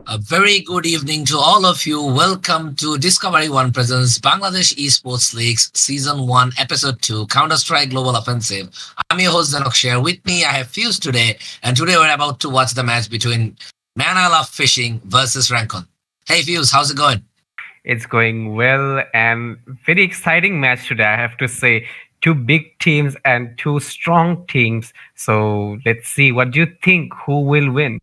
A very good evening to all of you. Welcome to Discovery One Presents Bangladesh Esports League's Season 1, Episode 2, Counter-Strike Global Offensive. I'm your host, Zanok Share. With me, I have Fuse today, and today we're about to watch the match between M.I.L.F Fishing versus R3CON. Hey Fuse, how's it going? It's going well, and very exciting match today, I have to say. Two big teams and two strong teams. So let's see, what do you think? Who will win?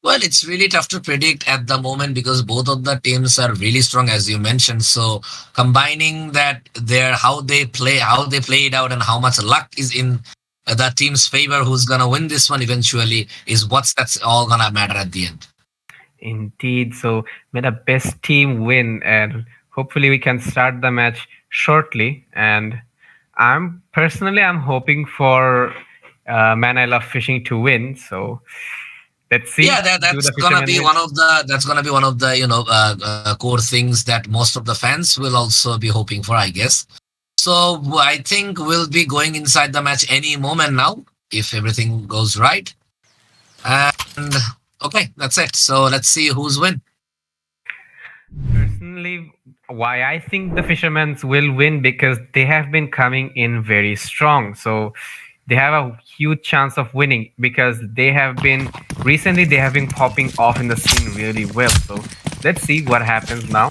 Well, it's really tough to predict at the moment because both of the teams are really strong, as you mentioned. So combining that, how they play it out, and how much luck is in the team's favor, who's gonna win this one eventually, is that's all gonna matter at the end. Indeed. So may the best team win, and hopefully we can start the match shortly. And I'm hoping for M.I.L.F Fishing to win. So let's see. Yeah, that's gonna be one of the core things that most of the fans will also be hoping for, I guess. So I think we'll be going inside the match any moment now if everything goes right. And okay, that's it. So let's see who's win. Personally, why I think the Fishermen will win, because they have been coming in very strong. So they have a huge chance of winning because they have been popping off in the scene really well. So let's see what happens now.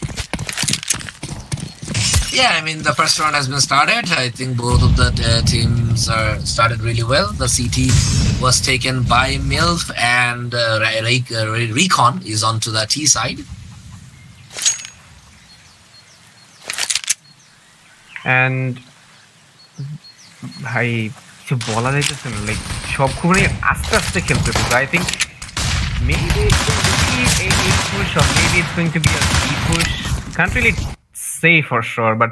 Yeah, I mean, the first round has been started. I think both of the teams are started really well. The CT was taken by M.I.L.F, and R3CON is onto the T side. And কিছু বলা যাইতেছে না, like সবগুলোই আস্তে আস্তে খেলতেছে। So I think maybe it's going to be a push, or maybe it's going to be a B push. Can't really say for sure, but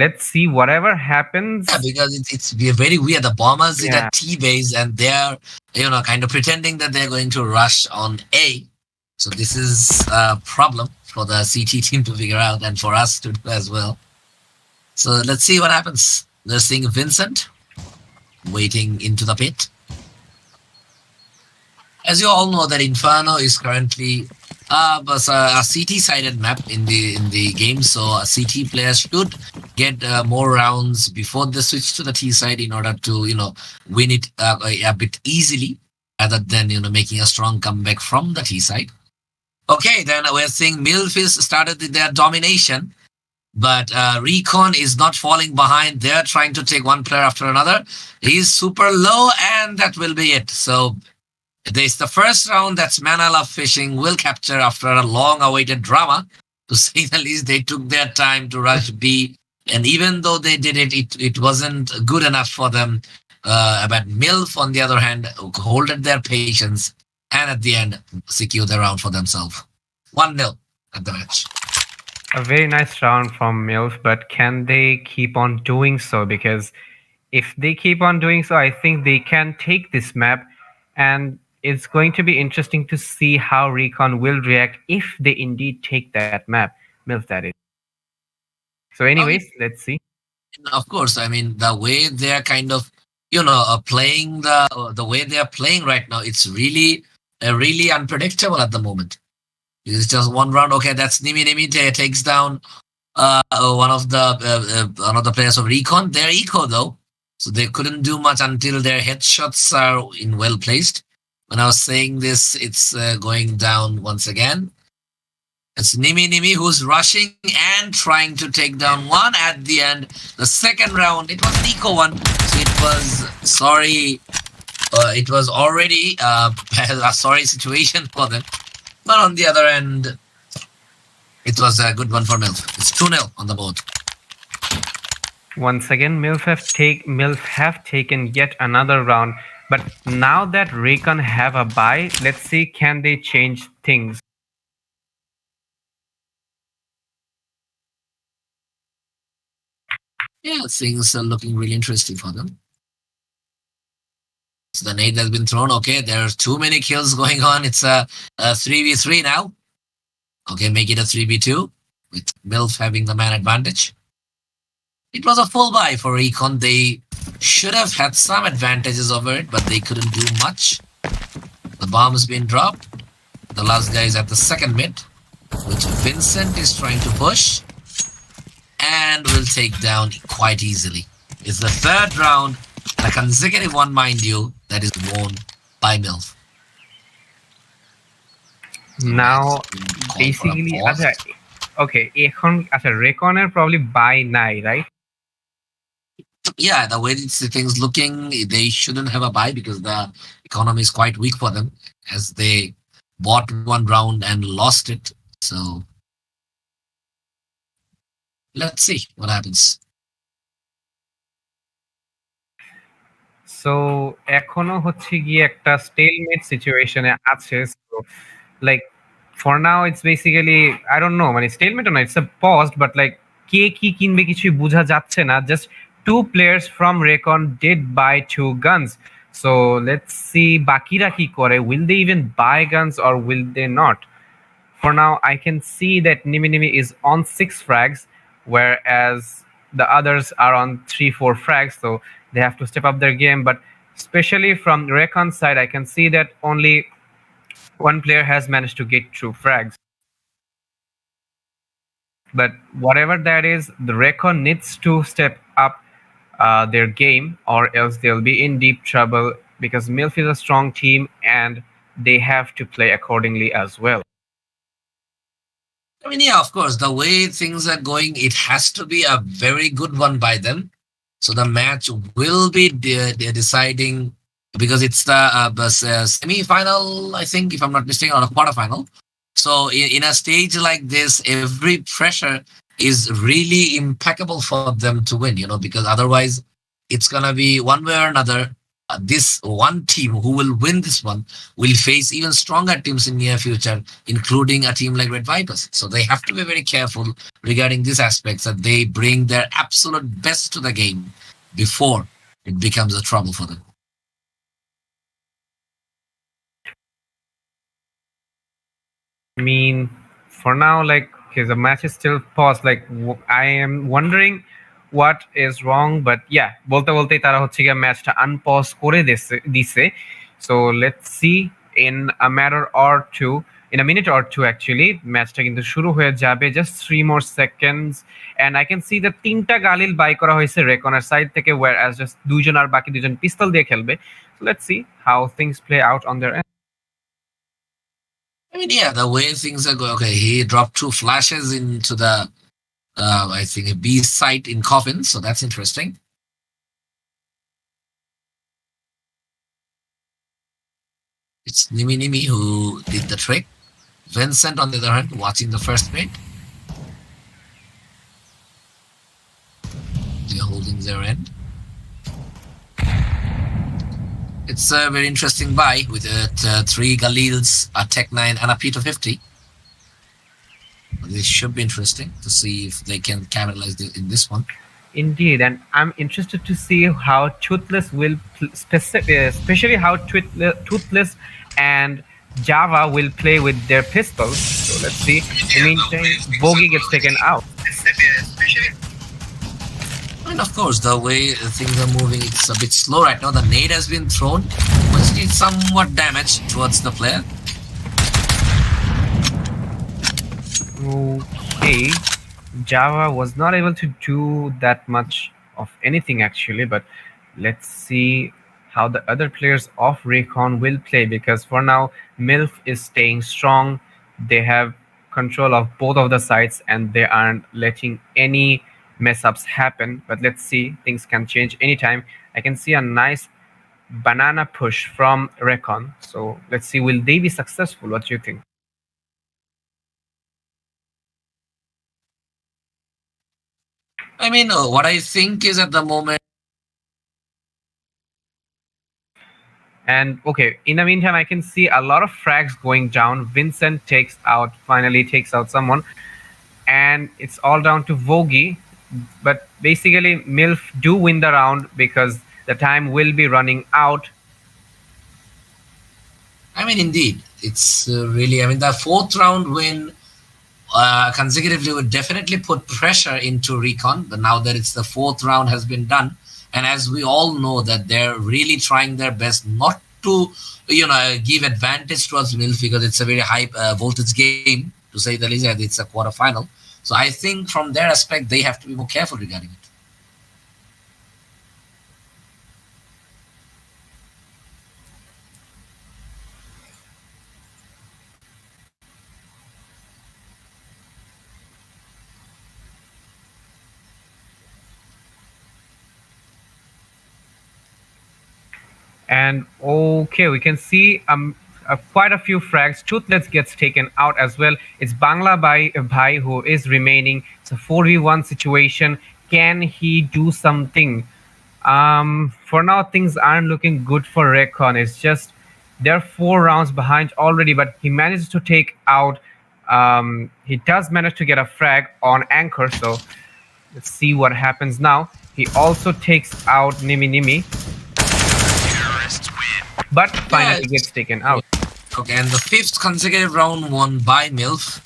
let's see whatever happens. Yeah, because it's very weird. The bombers in a T base, and they're kind of pretending that they're going to rush on A. So this is a problem for the CT team to figure out, and for us to do as well. So let's see what happens. They're seeing Vincent waiting into the pit. As you all know, that Inferno is currently a CT-sided map in the game, so a CT player should get more rounds before they switch to the T side in order to win it a bit easily, rather than making a strong comeback from the T side. Okay, then we're seeing M.I.L.F is started their domination. But R3CON is not falling behind. They're trying to take one player after another. He's super low, and that will be it. So this the first round that's M.I.L.F Fishing will capture after a long-awaited drama. To say the least, they took their time to rush B, and even though they did it wasn't good enough for them. But M.I.L.F, on the other hand, holded their patience, and at the end secured the round for themselves. 1-0 at the match. A very nice round from M.I.L.F, but can they keep on doing so? Because if they keep on doing so, I think they can take this map, and it's going to be interesting to see how R3CON will react if they indeed take that map. M.I.L.F, that is. So anyways, let's see. Of course, I mean, the way they're kind of, playing the way they're playing right now, it's really unpredictable at the moment. It's just one round. Okay, that's Nimi takes down one of the players of R3CON. They're eco though, so they couldn't do much until their headshots are well placed. When I was saying this, it's going down once again. It's Nimi who's rushing and trying to take down one at the end. The second round, it was an eco one, so it was already a sorry situation for them. But on the other end, It was a good one for M.I.L.F. It's 2-0 on the board. Once again, MILF have taken yet another round. But now that R3CON have a bye, let's see can they change things. Yeah, things are looking really interesting for them. So the nade has been thrown. Okay, there are too many kills going on. It's a 3v3 now. Okay, make it a 3v2 with M.I.L.F having the man advantage. It was a full buy for R3CON. They should have had some advantages over it, but they couldn't do much. The bomb's been dropped. The last guy is at the second mid, which Vincent is trying to push and will take down quite easily. It's the third round, a consecutive one, mind you, that is won by M.I.L.F. Now, basically, okay, এখন আচ্ছা রেকনের probably buy নাই, right? Yeah, the way things looking, they shouldn't have a buy because the economy is quite weak for them as they bought one round and lost it. So let's see what happens. So এখনো হচ্ছে গিয়ে একটা stalemate সিচুয়েশনে আছে, so like for now it's basically I don't know, মানে stalemate না, it's a paused, but like কে কি কিনবে কিছুই বোঝা যাচ্ছে না. Just two players from R3CON did buy 2 guns, so let's see বাকিরা কি করে. Will they even buy guns or will they not? For now I can see that Nimi is on 6 frags, whereas the others are on 3-4 frags, so they have to step up their game. But especially from R3CON side, I can see that only one player has managed to get 2 frags. But whatever that is, the R3CON needs to step up their game, or else they'll be in deep trouble, because M.I.L.F is a strong team and they have to play accordingly as well. I mean, yeah, of course, the way things are going, it has to be a very good one by them. So the match will be deciding, because it's the semi-final, I think, if I'm not mistaken, or a quarterfinal. So in a stage like this, every pressure is really impeccable for them to win, because otherwise it's going to be one way or another. This one team who will win this one will face even stronger teams in near future, including a team like Red Vipers. So they have to be very careful regarding these aspects, that they bring their absolute best to the game before it becomes a trouble for them. I mean, for now, like, okay, the match is still paused. Like, I am wondering what is wrong, but yeah, বলতে বলতেই তারা হচ্ছে গিয়ে ম্যাচটা আনপজ করে দিছে. So let's see in a matter or two, in a minute or two actually, ম্যাচটা কিন্তু শুরু হয়ে যাবে. Just 3 more seconds and I can see that 3টা গালিল বাই করা হয়েছে রেকনের সাইড থেকে, whereas just 2জন আর বাকি 2জন পিস্তল দিয়ে খেলবে. So let's see how things play out on their end. I mean, yeah, the way things are going. Okay, he dropped 2 flashes into the, I think, a B site in Coffin, so that's interesting. It's Nimi who did the trick. Vincent, on the other hand, watching the first mate. They're holding their end. It's a very interesting buy with 3 Galils, a Tech 9, and a P250. This should be interesting to see if they can capitalize in this one. Indeed, and I'm interested to see how Toothless will, especially how Toothless and Java will play with their pistols. So let's see. In the meantime, Bogey gets taken out. And of course, the way things are moving, it's a bit slow right now. The nade has been thrown, which needs somewhat damage towards the player. Okay, Java was not able to do that much of anything actually, but let's see how the other players of R3CON will play, because for now M.I.L.F is staying strong. They have control of both of the sides and they aren't letting any mess ups happen. But let's see, things can change anytime. I can see a nice banana push from R3CON, so let's see, will they be successful? What do you think? I mean, what I think is at the moment. And okay, in the meantime, I can see a lot of frags going down. Vincent finally takes out someone, and it's all down to Vogie. But basically, MILF do win the round because the time will be running out. I mean, indeed, it's really. I mean, the fourth round win consecutively would definitely put pressure into R3CON. But now that it's the fourth round has been done, and as we all know that they're really trying their best not to, give advantage towards M.I.L.F because it's a very high voltage game to say the least. And it's a quarterfinal, so I think from their aspect they have to be more careful regarding it. And okay, we can see quite a few frags. Toothless gets taken out as well. It's Bangla Bhai who is remaining. It's a 4v1 situation. Can he do something? For now, things aren't looking good for R3CON. It's just they're 4 rounds behind already, but he manages to take out. He does manage to get a frag on Anchor, so let's see what happens now. He also takes out Nimi, but finally gets taken out. Okay, and the fifth consecutive round won by M.I.L.F.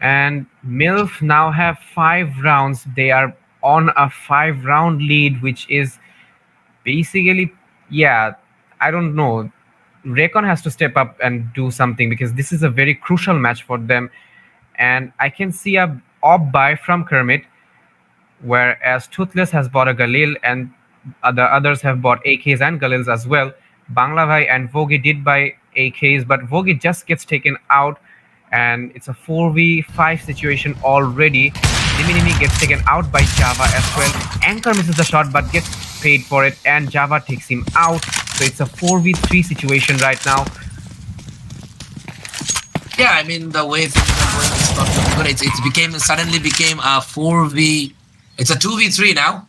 And M.I.L.F now have 5 rounds. They are on a 5-round lead, which is basically, yeah, I don't know. R3CON has to step up and do something because this is a very crucial match for them. And I can see a op buy from Kermit, whereas Toothless has bought a Galil and the others have bought AKs and Galils as well. Banglavai and Vogie did buy AKs, but Vogie just gets taken out, and it's a 4v5 situation already. Nimi gets taken out by Java as well. Anchor misses the shot but gets paid for it, and Java takes him out. So it's a 4v3 situation right now. Yeah, I mean the way things are going is not looking good. It suddenly became a 4v. It's a 2v3 now.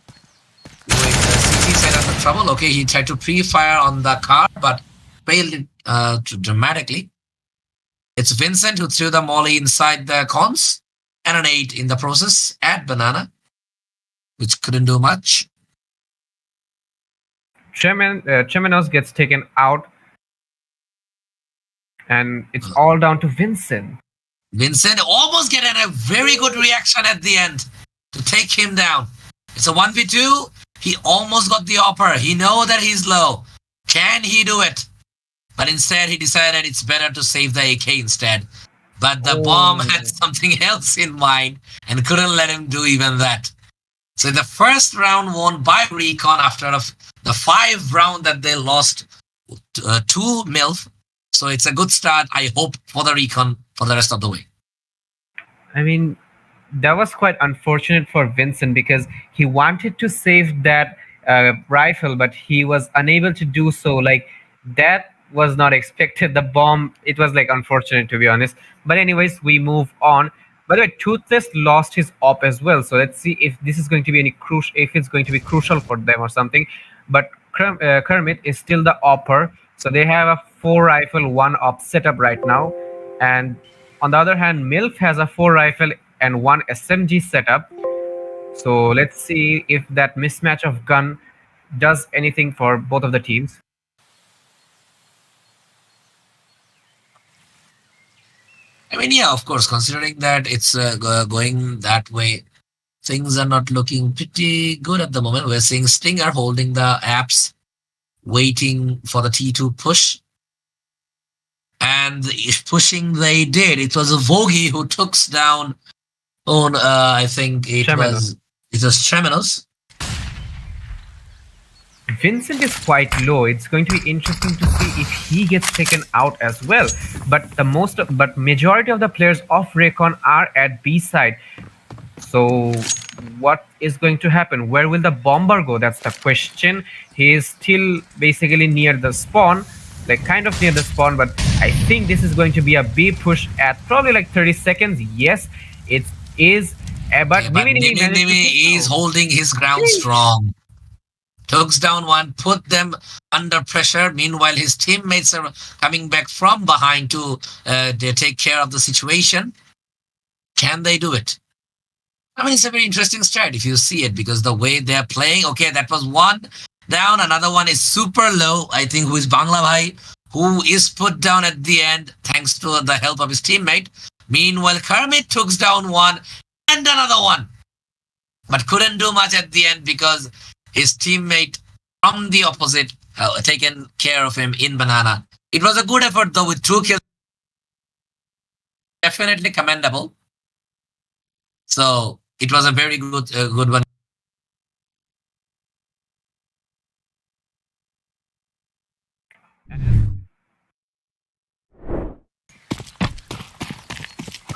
With CT side under trouble. Okay, he tried to pre-fire on the car but failed it dramatically. It's Vincent who threw the molly inside the cons and an 8 in the process at Banana, which couldn't do much. Tremenos gets taken out, and it's all down to Vincent. Vincent almost getting a very good reaction at the end to take him down. It's a 1v2. He almost got the upper. He know that he's low. Can he do it? But instead, he decided it's better to save the AK instead. But the bomb had something else in mind and couldn't let him do even that. So the first round won by R3CON after the 5 round that they lost to M.I.L.F. So it's a good start, I hope, for the R3CON for the rest of the way. I mean, that was quite unfortunate for Vincent because he wanted to save that rifle, but he was unable to do so. Like, that was not expected. The bomb, it was like unfortunate, to be honest. But anyways, we move on. By the way, Toothless lost his op as well. So let's see if this is going to be if it's going to be crucial for them or something. But Kermit is still the opper. So they have a 4 rifle, 1 op setup right now. And on the other hand, M.I.L.F has a 4 rifle and 1 SMG setup. So let's see if that mismatch of gun does anything for both of the teams. I mean, yeah, of course, considering that it's going that way, things are not looking pretty good at the moment. We're seeing Stinger holding the apps, waiting for the T2 push. And if pushing they did, it was a Vogie who took down on, I think it was Tremenos. Vincent is quite low. It's going to be interesting to see if he gets taken out as well. But majority of the players of R3CON are at B side. So what is going to happen? Where will the bomber go? That's the question. He is still basically near the spawn. like kind of near the spawn, but I think this is going to be a B push at probably like 30 seconds. Yes, it is. But Okay, but Nimi is holding his ground strong. Takes down one, put them under pressure. Meanwhile, his teammates are coming back from behind to they take care of the situation. Can they do it? I mean, it's a very interesting strat if you see it, because the way they're playing. Okay, that was one down. Another one is super low. I think who is Bangla Bhai, who is put down at the end thanks to the help of his teammate. Meanwhile, Kermit took down one and another one, but couldn't do much at the end because his teammate from the opposite taken care of him in Banana. It was a good effort though with 2 kills. Definitely commendable. So it was a very good one.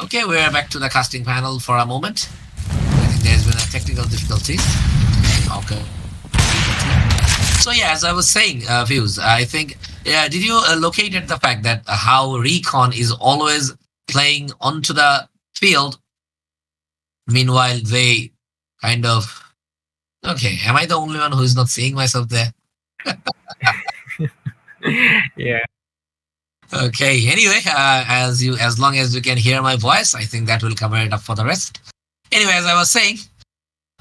Okay, we're back to the casting panel for a moment. I think there's been a technical difficulty. Okay. So yeah, as I was saying, Fuse, I think, did you locate at the fact that how R3CON is always playing onto the field? Meanwhile, they kind of... Okay, am I the only one who is not seeing myself there? Yeah. Okay. Anyway, as long as you can hear my voice, I think that will cover it up for the rest. Anyway, as I was saying,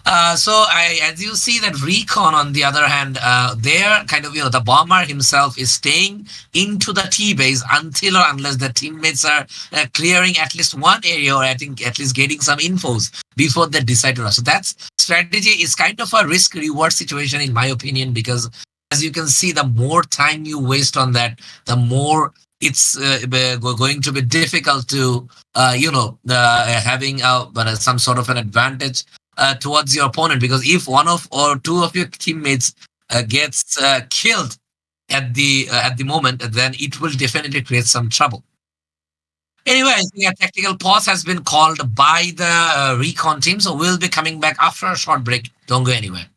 as you see that R3CON, on the other hand, they're kind of, the bomber himself is staying into the T base until or unless the teammates are clearing at least one area, or I think at least getting some infos before they decide to rush. So that strategy is kind of a risk reward situation, in my opinion, because as you can see, the more time you waste on that, the more it's going to be difficult to, having some sort of an advantage towards your opponent, because if one of or two of your teammates gets killed at the moment, then it will definitely create some trouble. Anyway, I think a tactical pause has been called by the R3CON team, so we'll be coming back after a short break. Don't go anywhere.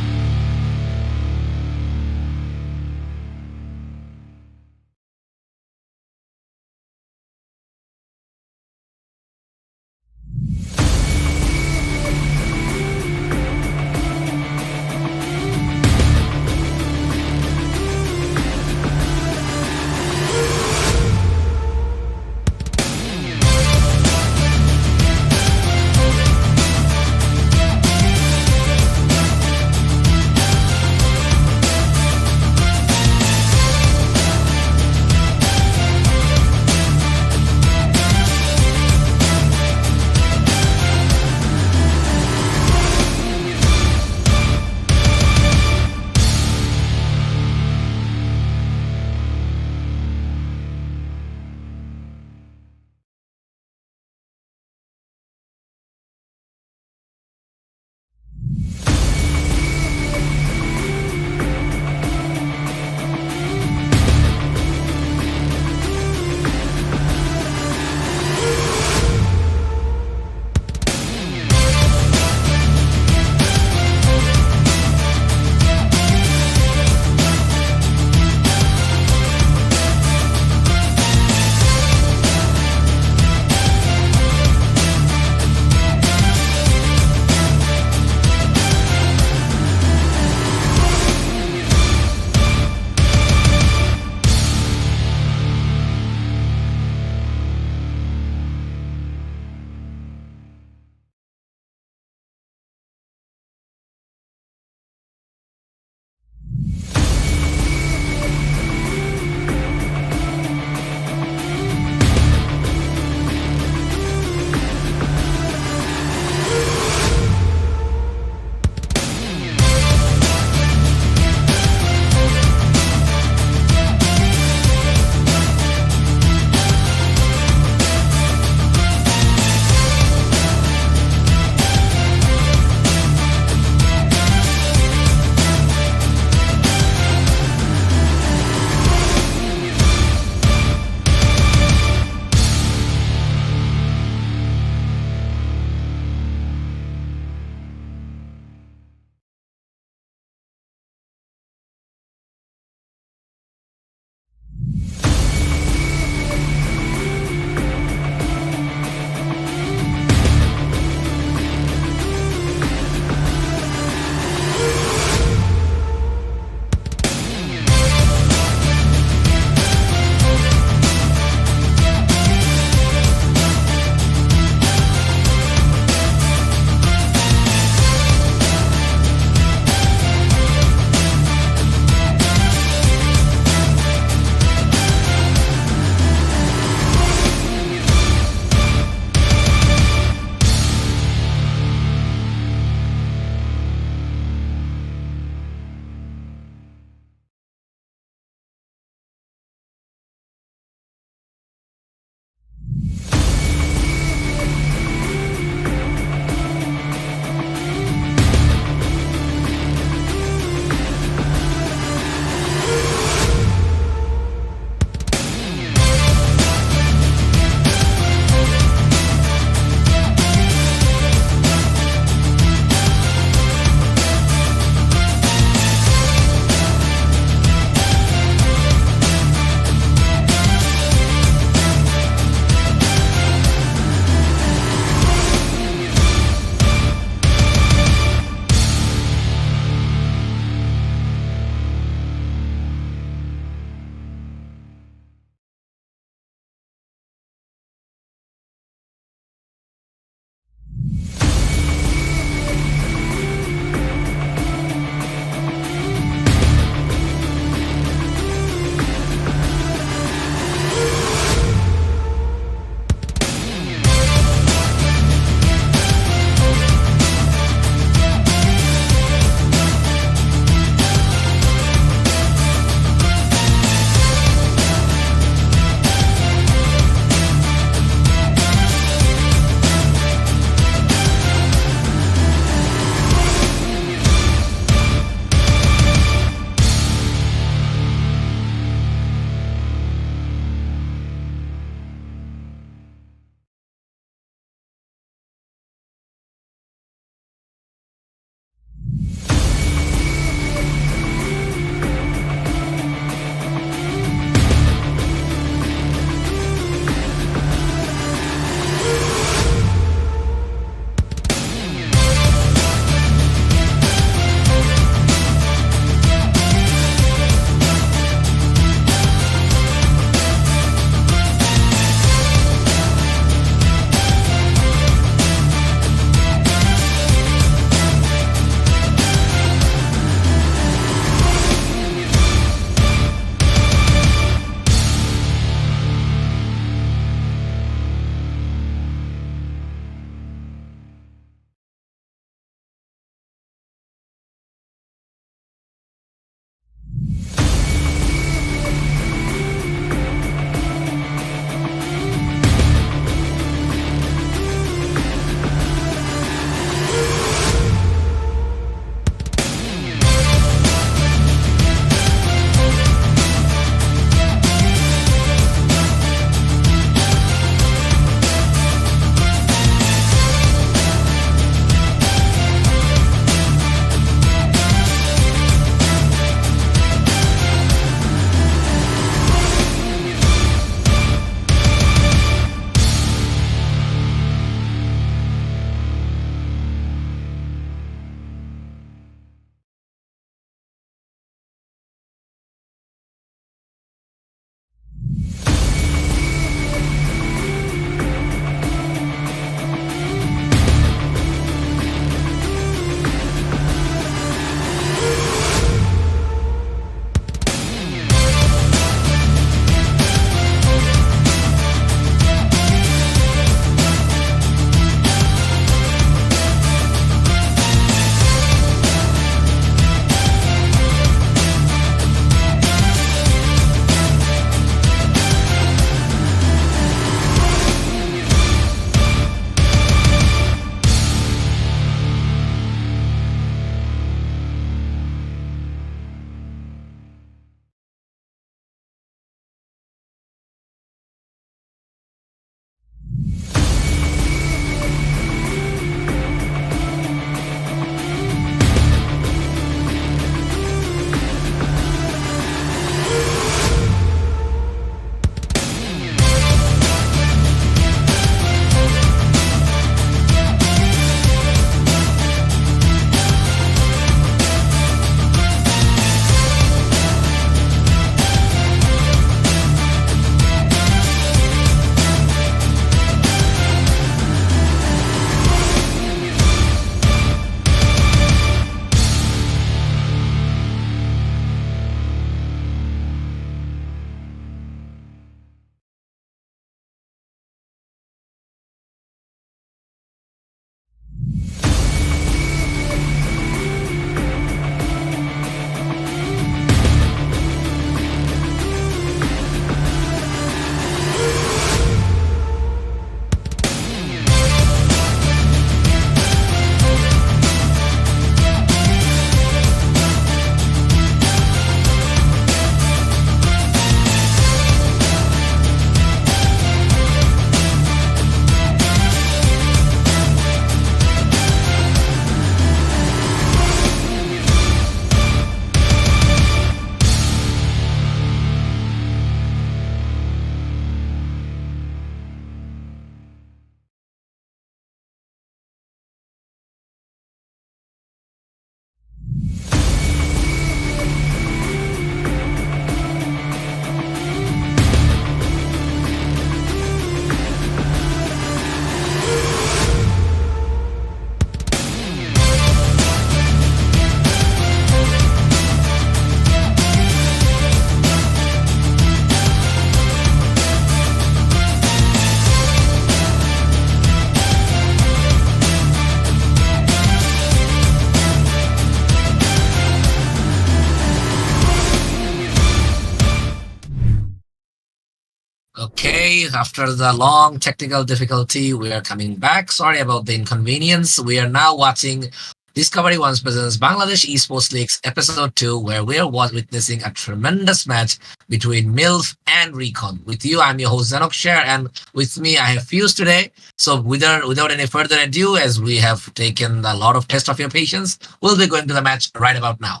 Okay, after the long technical difficulty, we are coming back. Sorry about the inconvenience. We are now watching Discovery One's presents Bangladesh Esports League's Episode 2, where we are witnessing a tremendous match between M.I.L.F and R3CON. With you, I'm your host Zanok Share, and with me, I have Fuse today. So without any further ado, as we have taken a lot of test of your patience, we'll be going to the match right about now.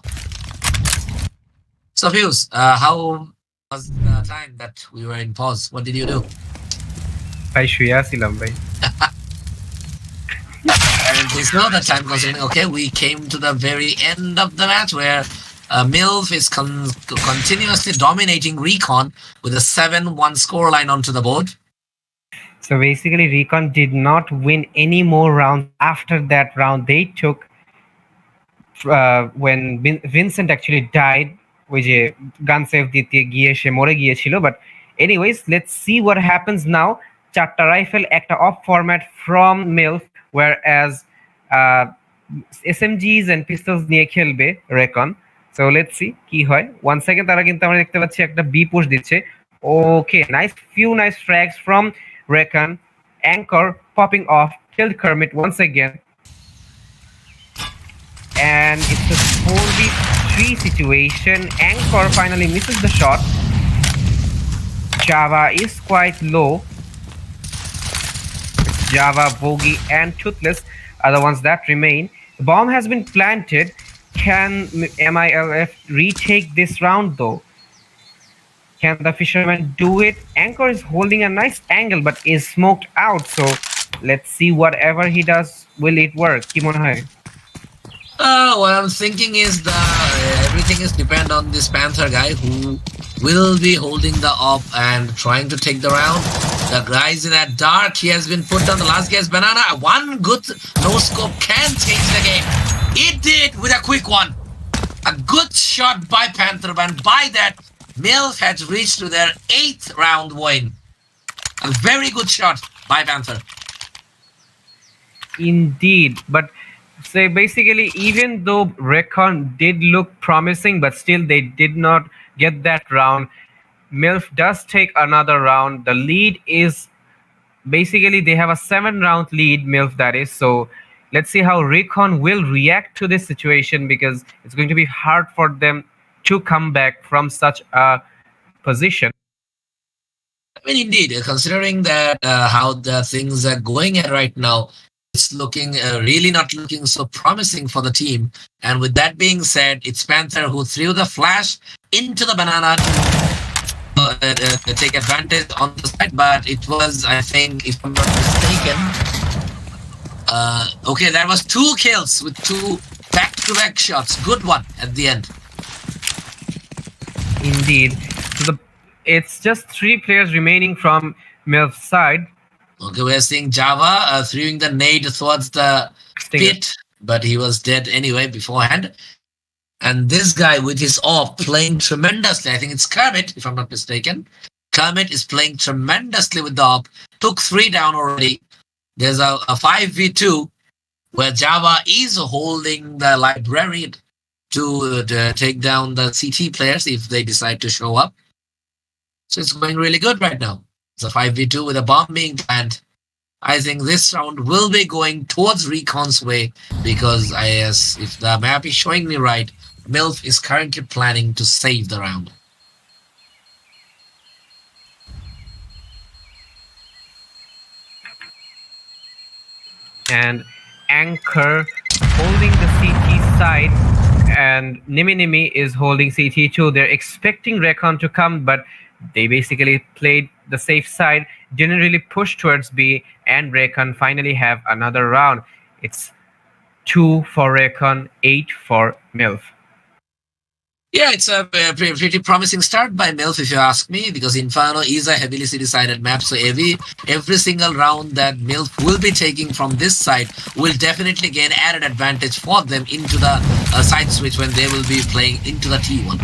So Fuse, how was the time that we were in pause? What did you do? ভাই শুয়ে আছিলাম ভাই And there's no other time considering, okay, we came to the very end of the match where M.I.L.F is continuously dominating R3CON with a 7-1 scoreline onto the board. So basically R3CON did not win any more rounds after that round they took when Vincent actually died ওই যে গান save দিতে গিয়ে সে মরে গিয়েছিল but anyways let's see what happens now চারটা rifle একটা of format from M.I.L.F whereas SMGs and pistols নিয়ে খেলবে R3CON সো লেটস সি কি হয় 1 সেকেন্ড তারা কিন্তু আমরা দেখতে পাচ্ছি একটা বি পুশ দিচ্ছে okay nice few nice frags from R3CON anchor popping off killed Kermit once again and it's a 4v3 situation. Anchor finally misses the shot. Java is quite low. Java, Bogey, and Toothless are the ones that remain. The bomb has been planted. Can M.I.L.F retake this round though? Can the fisherman do it? Anchor is holding a nice angle but is smoked out. So let's see whatever he does. Will it work? Kimonhai. What I'm thinking is that everything is depend on this Panther guy who will be holding the op and trying to take the round. The guys in that dark, he has been put on the last guy's banana. One good no scope can change the game. It did with a quick one. A good shot by Panther, and by that, M.I.L.F has reached to their 8th round win. A very good shot by Panther. Indeed, but so basically, even though R3CON did look promising, but still they did not get that round. M.I.L.F does take another round. The lead is basically they have a 7-round lead, M.I.L.F that is. So let's see how R3CON will react to this situation because it's going to be hard for them to come back from such a position. I mean, indeed, considering that how the things are going at right now, it's looking really not looking so promising for the team. And with that being said, it's Panther who threw the flash into the banana to take advantage on the side. But it was, I think, if I'm not mistaken, okay, that was 2 kills with 2 back-to-back shots. Good one at the end. Indeed. So it's just 3 players remaining from M.I.L.F's side. Okay, we're seeing Java throwing the nade towards the pit, but he was dead anyway beforehand. And this guy with his AWP playing tremendously. I think it's Kermit, if I'm not mistaken. Kermit is playing tremendously with the AWP. Took 3 down already. There's a 5v2 where Java is holding the library to take down the CT players if they decide to show up. So it's going really good right now. It's a 5v2 with a bomb being planned. I think this round will be going towards R3CON's way because if the map is showing me right, M.I.L.F is currently planning to save the round. And Anchor holding the CT side and Nimi is holding CT too. They're expecting R3CON to come, but they basically played the safe side, didn't really push towards B, and R3CON finally have another round. It's 2 for R3CON, 8 for M.I.L.F. Yeah, it's a pretty promising start by M.I.L.F if you ask me, because Inferno is a heavily city-sided map, so every single round that M.I.L.F will be taking from this side will definitely gain added advantage for them into the side switch when they will be playing into the T1.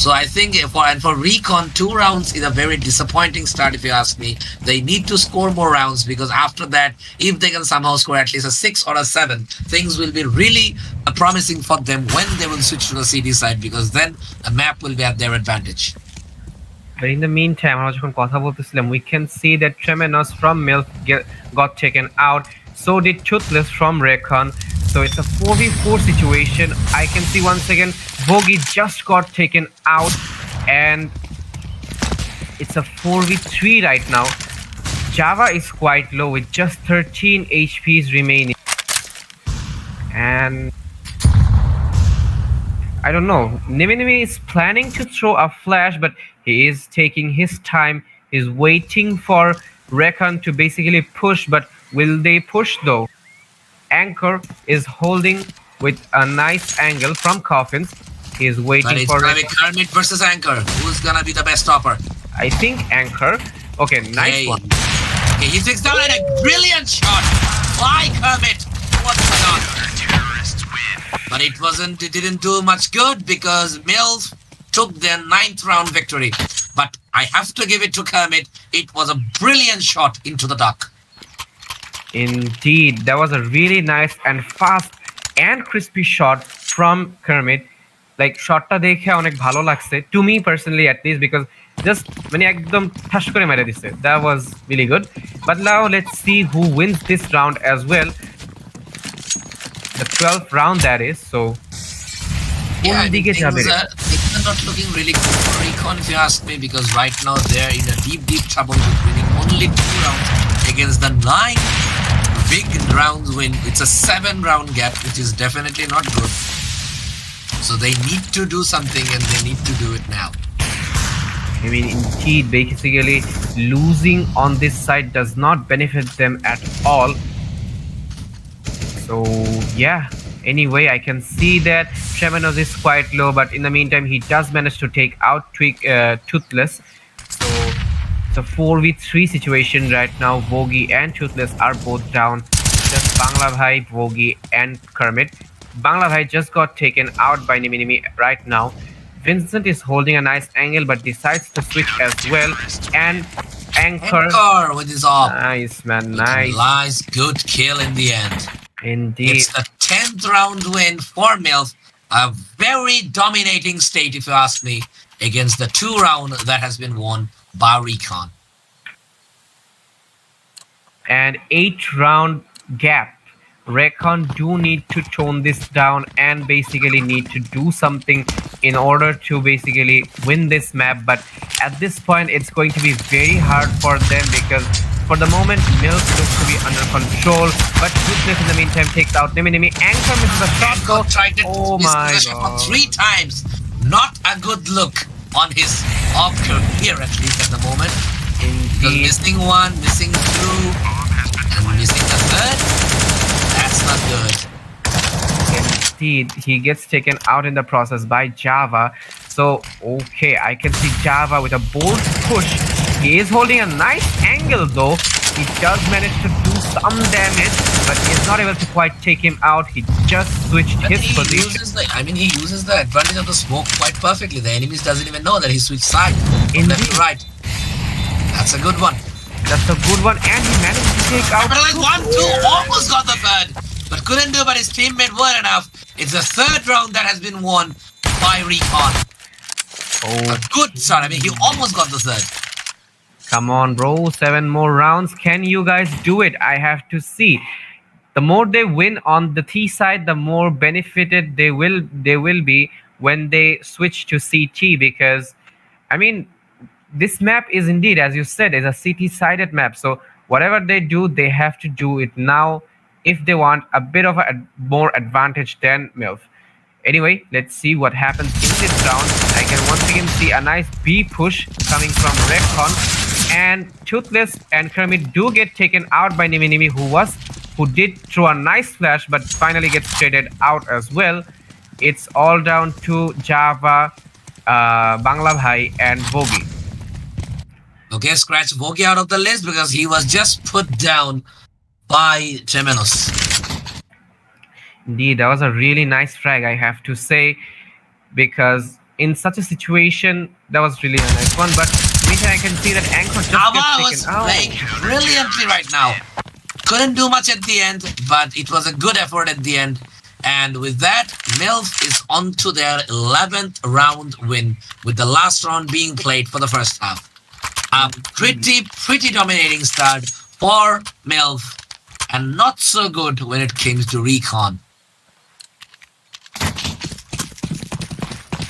So I think for R3CON, 2 rounds is a very disappointing start if you ask me. They need to score more rounds because after that, if they can somehow score at least a 6 or a 7, things will be really promising for them when they will switch to the CD side because then the map will be at their advantage. But in the meantime, আমরা যখন কথা বলতেছিলাম, we can see that Tremenos from M.I.L.F got taken out. So did Toothless from R3CON. So it's a 4v4 situation. I can see once again, Vogi just got taken out, and it's a 4v3 right now. Java is quite low with just 13 HPs remaining. And I don't know. Nimi is planning to throw a flash, but he is taking his time. He's waiting for R3CON to basically push, but will they push though? Anchor is holding with a nice angle from Coffins. He is But waiting it's for gonna be Kermit versus Anchor. Who's gonna be the best topper? I think Anchor. Okay, nice Okay. one. Okay, he fixed down and a brilliant shot by Kermit. What the shot? But it didn't do much good because M.I.L.F took their 9th round victory. But I have to give it to Kermit. It was a brilliant shot into the duck. Indeed, that was a really nice and fast and crispy shot from Kermit. Like shotটা দেখে অনেক ভালো লাগছে, to me personally at least, because just মানে একদম ঠাস করে মেরে দিছে. That was really good. But now let's see who wins this round as well. The 12th round that is. So Yeah, কোন দিকে যাবে? things are not looking really good for R3CON if you ask me, because right now they're in a deep trouble with winning only 2 rounds against the 9 big rounds win. It's a 7-round gap, which is definitely not good. So they need to do something, and they need to do it now. I mean, indeed, basically losing on this side does not benefit them at all. So yeah, anyway, I can see that Tremenos is quite low, but in the meantime, he does manage to take out Toothless. So it's a 4v3 situation right now. Vogi and Toothless are both down. Just Bangla Bhai, Vogi, and Kermit. Bangla Bhai just got taken out by Nimi right now. Vincent is holding a nice angle but decides to switch as well. And Anchor with his off. Nice, man. Nice. Nice, good kill in the end. Indeed. It's the 10th round win for M.I.L.F. A very dominating state, if you ask me, against the 2 round that has been won by R3CON. And 8-round gap. R3CON do need to tone this down and basically need to do something in order to basically win this map. But at this point, it's going to be very hard for them because for the moment, M.I.L.F looks to be under control. But Toothless in the meantime takes out Nimi. Anchor misses the shot though. Tried to Oh miss my the shot god. 3 times. Not a good look on his off career, at least at the moment. Because Indeed. missing 1, missing 2, and missing the 3rd. That's not good. Indeed, he gets taken out in the process by Java. So, okay, I can see Java with a bold push. He is holding a nice angle though. He does manage to do some damage, but he is not able to quite take him out. He just switched But his he position. he uses the advantage of the smoke quite perfectly. The enemies doesn't even know that he switched side from left to Indeed. right. That's a good one. That's a good one, and he managed to take out. But like 1-2, almost got the 3rd, but couldn't do. But his teammate were enough. It's the 3rd round that has been won by R3CON. Oh, A good shot. I mean, he almost got the 3rd. come on, bro. 7 more rounds. Can you guys do it? I have to see. The more they win on the T side, the more benefited they will be when they switch to CT, because I mean, this map is indeed, as you said, is a CT-sided map. So whatever they do, they have to do it now if they want a bit of a more advantage than M.I.L.F. Anyway, let's see what happens in this round. I can once again see a nice B push coming from R3CON, and Toothless and Kermit do get taken out by Nimi, who did throw a nice flash, but finally gets traded out as well. It's all down to Java, Bangla Bhai, and Vogi. Okay, scratch Vogi out of the list because he was just put down by Tremenos. Indeed, that was a really nice frag, I have to say, because in such a situation, that was really a nice one. But I can see that Anchor just Java gets was taken out. playing brilliantly right now. Couldn't do much at the end, but it was a good effort at the end. And with that, M.I.L.F is on to their 11th round win, with the last round being played for the first half. A pretty dominating start for M.I.L.F, and not so good when it came to R3CON.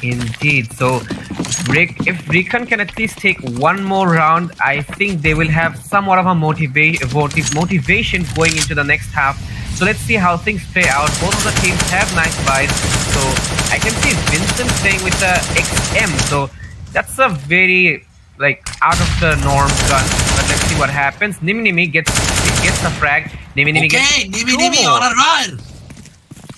Indeed. So, if R3CON can at least take one more round, I think they will have somewhat of a motivation going into the next half. So let's see how things play out. Both of the teams have nice buys. So I can see Vincent playing with the XM. So that's a very out of the norm gun. But let's see what happens. Nimi gets a frag. Nimi gets Nimi on a run.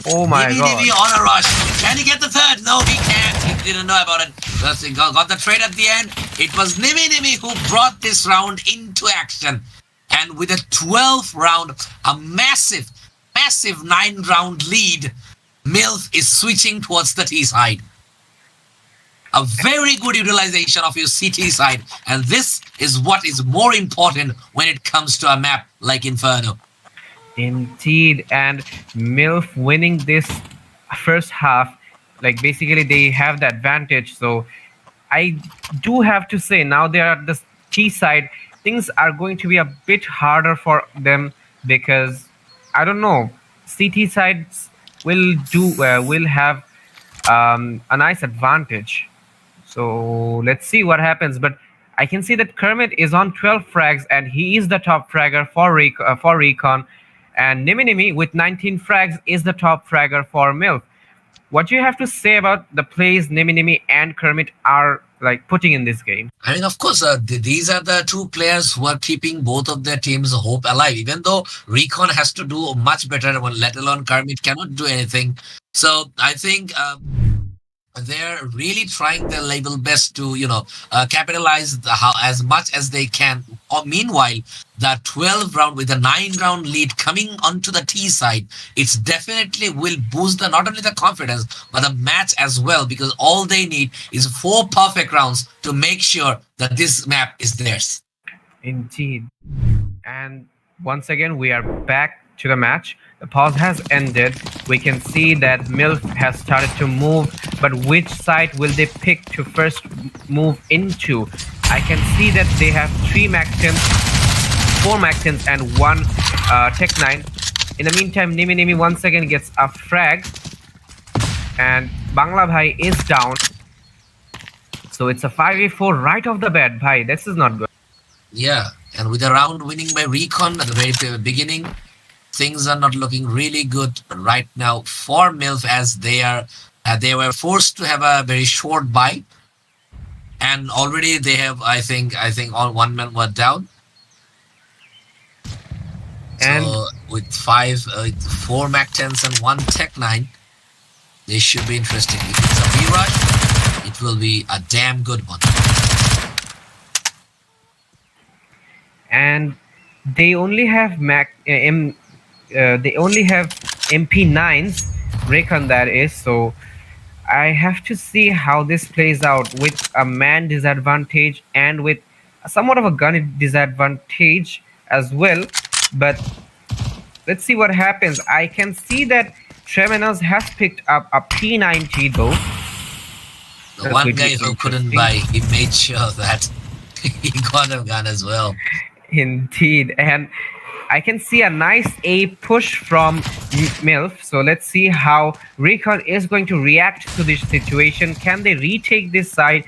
Oh my god. Nimi on a rush. Can he get the third? No, he can't. He didn't know about it. Just he got the trade at the end. It was Nimi who brought this round into action. And with a 12th round, a massive 9-round lead, M.I.L.F is switching towards the T side. A very good utilization of your CT side. And this is what is more important when it comes to a map like Inferno. Indeed. And M.I.L.F winning this first half, basically they have the advantage. So I do have to say, now they are at the T side, things are going to be a bit harder for them, because I don't know, CT sides will have a nice advantage. So let's see what happens. But I can see that Kermit is on 12 frags, and he is the top fragger for R3CON, and Nimi with 19 frags is the top fragger for M.I.L.F. What do you have to say about the plays Nimi and Kermit are putting in this game? I mean, of course, these are the two players who are keeping both of their teams' hope alive. Even though R3CON has to do much better, let alone Kermit cannot do anything. So I think they're really trying their level best to, capitalize as much as they can. Meanwhile, the 12th round with a 9-round lead coming onto the T side, it's definitely will boost not only the confidence, but the match as well, because all they need is 4 perfect rounds to make sure that this map is theirs. Indeed. And once again, we are back to the match. The pause has ended. We can see that M.I.L.F has started to move, but which side will they pick to first move into? I can see that they have 3 Mac-10s, 4 Mac-10s, and 1 Tech-9. In the meantime, Nimi once again gets a frag, and Bangla Bhai is down. So it's a 5v4 right off the bat. Bhai, this is not good. Yeah, and with a round winning by R3CON at the very beginning, things are not looking really good right now for M.I.L.F, as they were forced to have a very short buy, and already they have I think all 1 man were down. And so with 4 Mac-10s and 1 Tech-9, they should be interesting. If it's a B-Rush, it will be a damn good one. And they only have MP9s, R3CON that is. So I have to see how this plays out with a man disadvantage and with somewhat of a gun disadvantage as well. But let's see what happens. I can see that Tremenos has picked up a P90 though. The one guy who couldn't buy, he made sure that he got a gun as well. Indeed. And I can see a nice A push from M.I.L.F. So let's see how R3CON is going to react to this situation. Can they retake this side?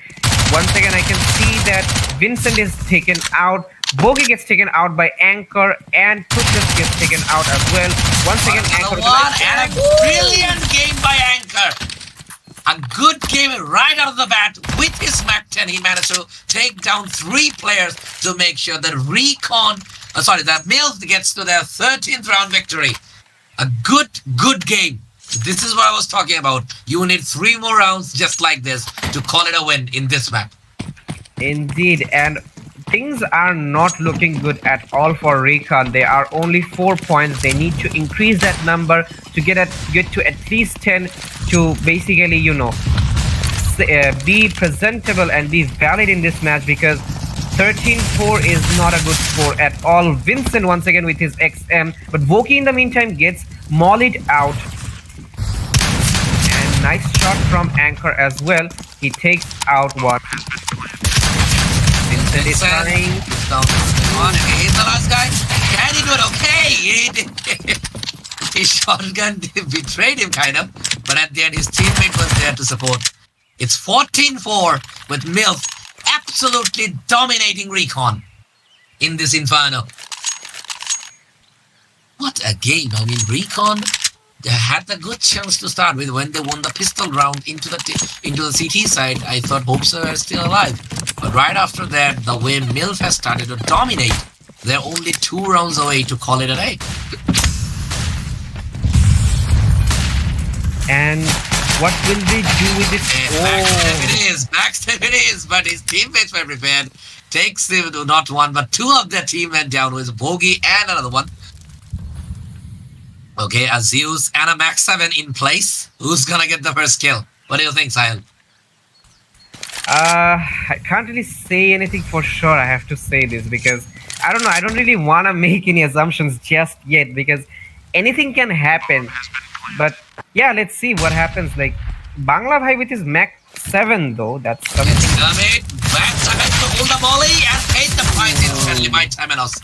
Once again, I can see that Vincent is taken out. Bogey gets taken out by Anchor, and Tuchus gets taken out as well. Once again, Anchor. And a brilliant game by Anchor. A good game right out of the bat. With his Mac-10, he managed to take down 3 players to make sure that that M.I.L.F gets to their 13th round victory. A good game. This is what I was talking about. You need 3 more rounds just like this to call it a win in this map. Indeed, and things are not looking good at all for R3CON. They are only 4 points. They need to increase that number to get to at least 10 to basically, be presentable and be valid in this match, because 13-4 is not a good score at all. Vincent once again with his XM, but Voki in the meantime gets mollied out. shot from Anchor as well. He takes out one. Vincent is trying. On again, the last guy. Can he do it? Okay. His shotgun betrayed him kind of, but at the end his teammate was there to support. It's 14-4 with M.I.L.F absolutely dominating R3CON in this Inferno. What a game. I mean, R3CON had a good chance to start with when they won the pistol round into the CT side. I thought hopes were still alive. But right after that, the way M.I.L.F has started to dominate, they're only 2 rounds away to call it a day. And what will they do with this? Backstab it is, but his teammates were prepared. Takes him to not one, but 2 of their team went down with Bogey and another one. Okay, a Zeus and a Max 7 in place. Who's gonna get the first kill? What do you think, Sahil? I can't really say anything for sure. I have to say this because I don't know. I don't really want to make any assumptions just yet because anything can happen. But yeah, let's see what happens. Like Bangla Bhai with his Max 7 though, that's something. Max 7 to hold the volley and paid the price instantly by Temenos.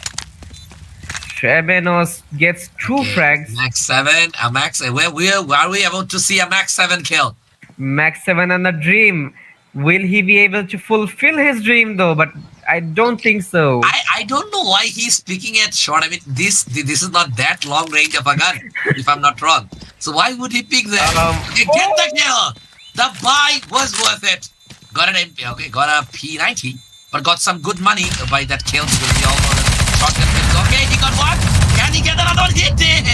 Tremenos gets 2 frags. Max 7, a Max. Where are we about to see a Max 7 kill? Max 7 and the dream. Will he be able to fulfill his dream though? But I don't think so. I don't know why he's picking it short. I mean, this is not that long range of a gun, if I'm not wrong. So why would he pick that? Okay, get the kill. The buy was worth it. Got an MP. Okay, got a P90, but got some good money by that kill because we all know that shotgun kills. Okay, he got one. Can he get another one? He did.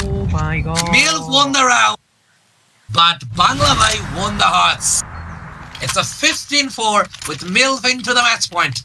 Oh my god. M.I.L.F won the round, but Bangla Bhai won the hearts. It's a 15-4 with M.I.L.F into the match point.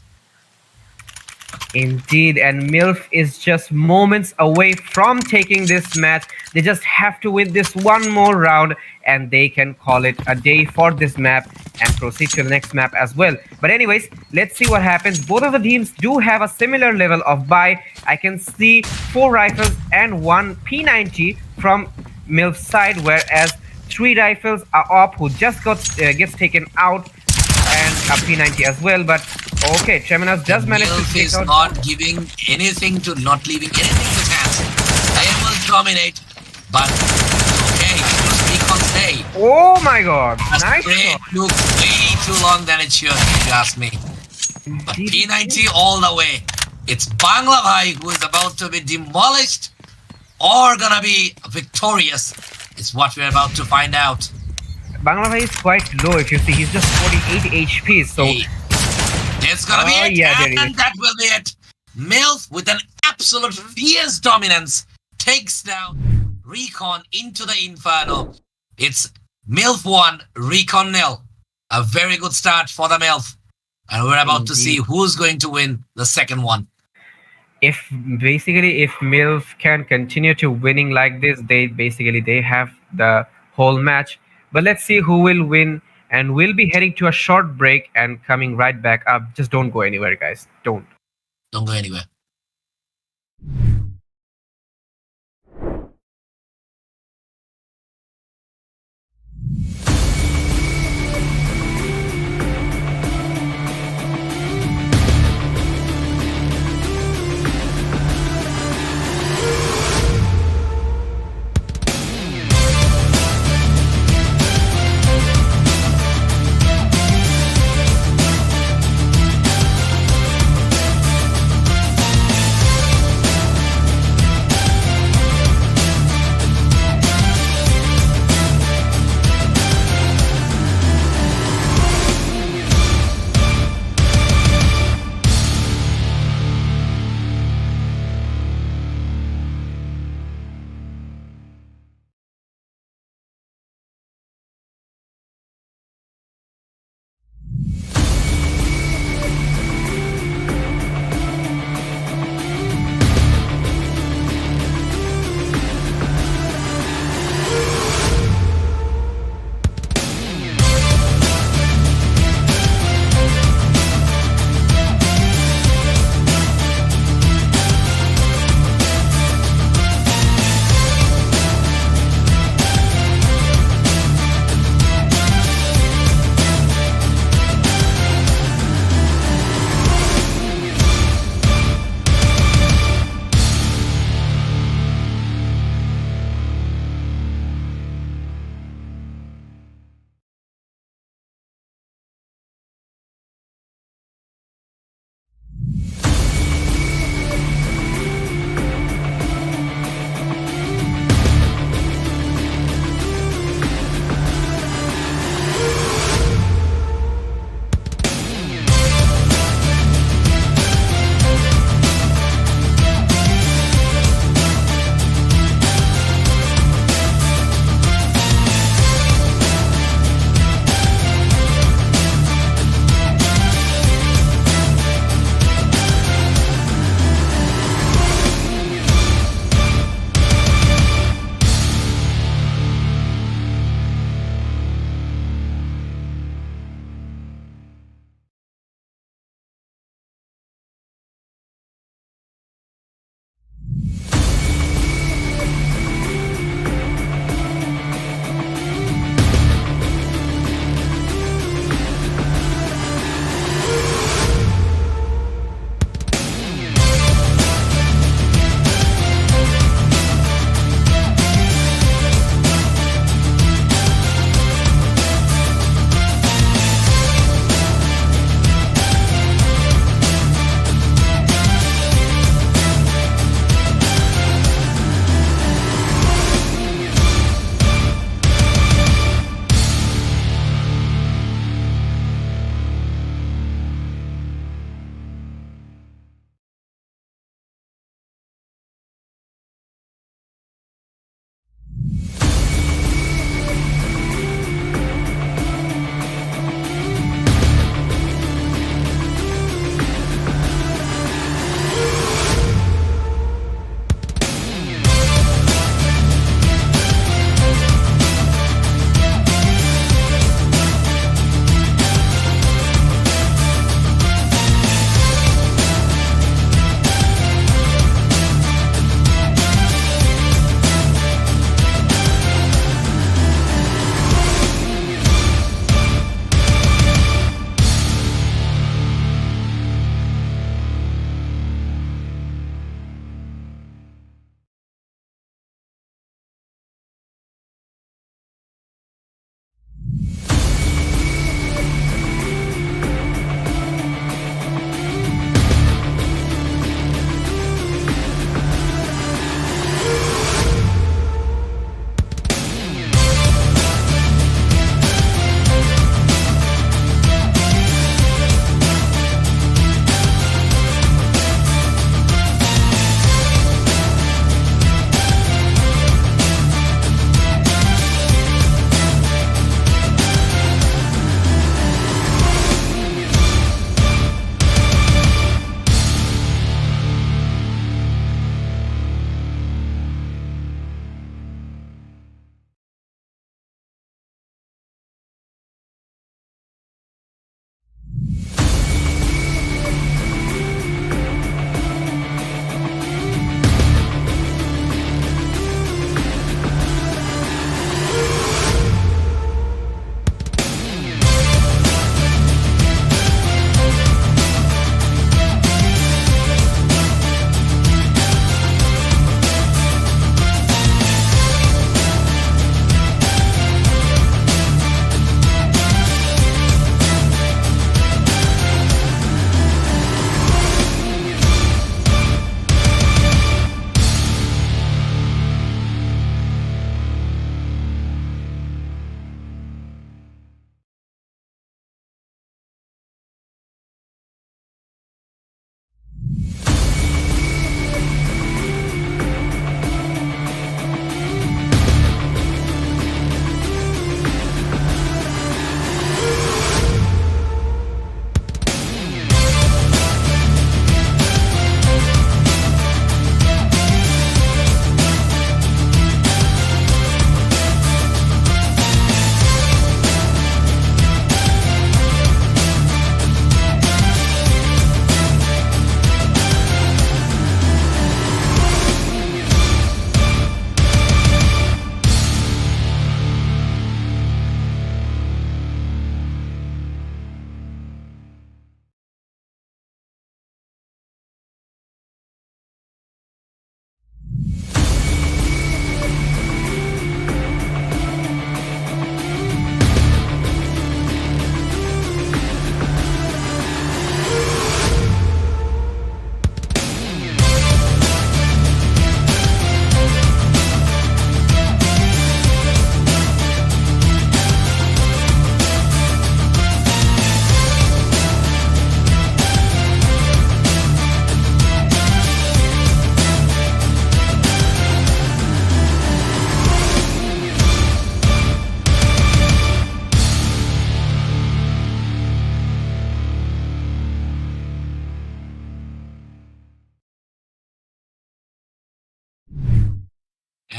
Indeed, and M.I.L.F is just moments away from taking this match. They just have to win this one more round and they can call it a day for this map and proceed to the next map as well. But anyways, let's see what happens. Both of the teams do have a similar level of buy. I can see 4 rifles and 1 P90 from M.I.L.F side, whereas 3 rifles are up who just gets taken out, and a P90 as well. But okay, Tremenos does manage to take is out. not giving anything to, not leaving anything to chance. They will dominate, but okay, it was R3CON's day. Oh my god, nice It shot. took way too long than it should, if you ask me. But P90 all the way. It's Bangla Bhai who is about to be demolished or gonna be victorious. It's what we're about to find out. Bangla Bhai is quite low. If you see, he's just 48 HP. So it's gonna be it, yeah, and that will be it. M.I.L.F with an absolute fierce dominance takes down R3CON into the Inferno. It's M.I.L.F 1, R3CON 0. A very good start for the M.I.L.F. And we're about to see who's going to win the second one. if M.I.L.F can continue to winning like this, they have the whole match. But let's see who will win, and we'll be heading to a short break and coming right back up. Just don't go anywhere, guys. Don't go anywhere.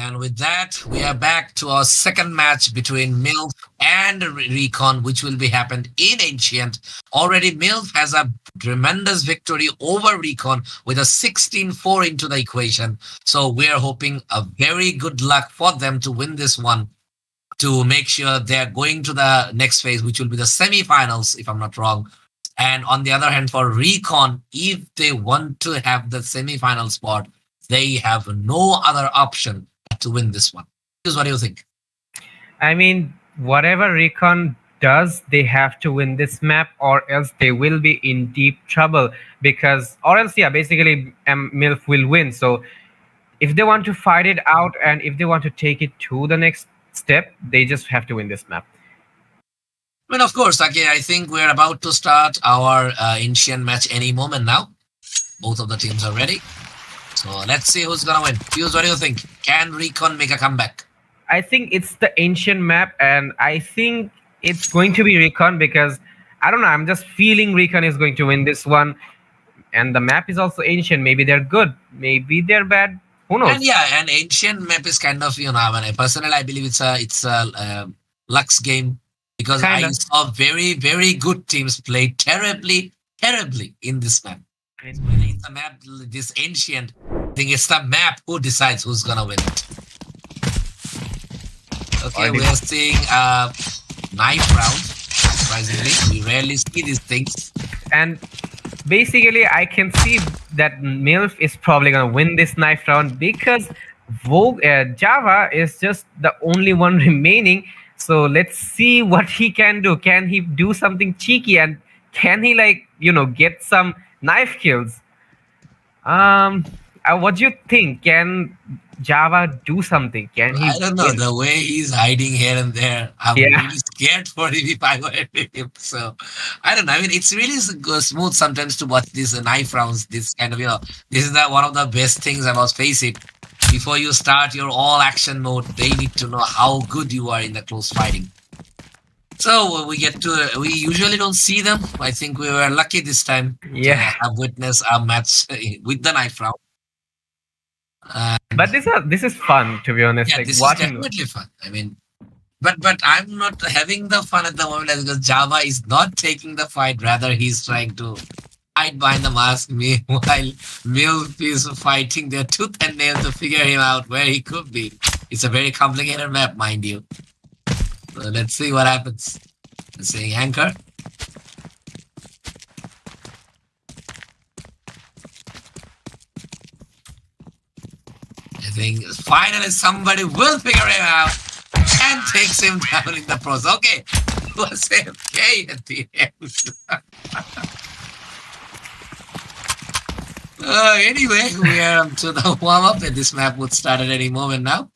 And with that, we are back to our second match between M.I.L.F and R3CON, which will be happened in Ancient. Already, M.I.L.F has a tremendous victory over R3CON with a 16-4 into the equation. So we are hoping a very good luck for them to win this one, to make sure they're going to the next phase, which will be the semi-finals, if I'm not wrong. And on the other hand, for R3CON, if they want to have the semi-final spot, they have no other option to win this one. What do you think? I mean, whatever Recon does, they have to win this map, or else they will be in deep trouble. Because, or else, yeah, basically, M.I.L.F will win. So, if they want to fight it out and if they want to take it to the next step, they just have to win this map. I mean, of course, okay, I think we're about to start our Ancient match any moment now. Both of the teams are ready. So let's see who's gonna win. Fuse, what do you think? Can R3CON make a comeback? I think it's the Ancient map, and I think it's going to be Recon because I don't know. I'm just feeling Recon is going to win this one, and the map is also Ancient. Maybe they're good, maybe they're bad. Who knows? And yeah, an Ancient map is kind of, I mean, personally, I believe it's a Lux game because Kinda. I saw very good teams play terribly in this map. It's a map, this Ancient. I think it's the map who decides who's gonna win it. Okay, we are seeing a knife round. Surprisingly, we rarely see these things. And basically, I can see that M.I.L.F is probably gonna win this knife round because Java is just the only one remaining. So let's see what he can do. Can he do something cheeky, and can he get some knife kills? What do you think? Can Java do something? Can he? I don't know. The way he's hiding here and there, I'm really scared for him if I were him. So I don't know. I mean, it's really smooth sometimes to watch these knife rounds. This kind of, this is one of the best things about Face It. Before you start your all action mode, they need to know how good you are in the close fighting. So we usually don't see them. I think we were lucky this time to have witnessed a match with the knife round. But this is fun, to be honest. Yeah, this is definitely fun. I mean, but I'm not having the fun at the moment because Java is not taking the fight. Rather, he's trying to hide behind the mask. Meanwhile, M.I.L.F is fighting their tooth and nail to figure him out where he could be. It's a very complicated map, mind you. So let's see what happens. Let's see, Anchor. I think finally somebody will figure him out and takes him down in the process. Okay, it was AFK at the end. Anyway, we are to the warm-up and this map would start at any moment now.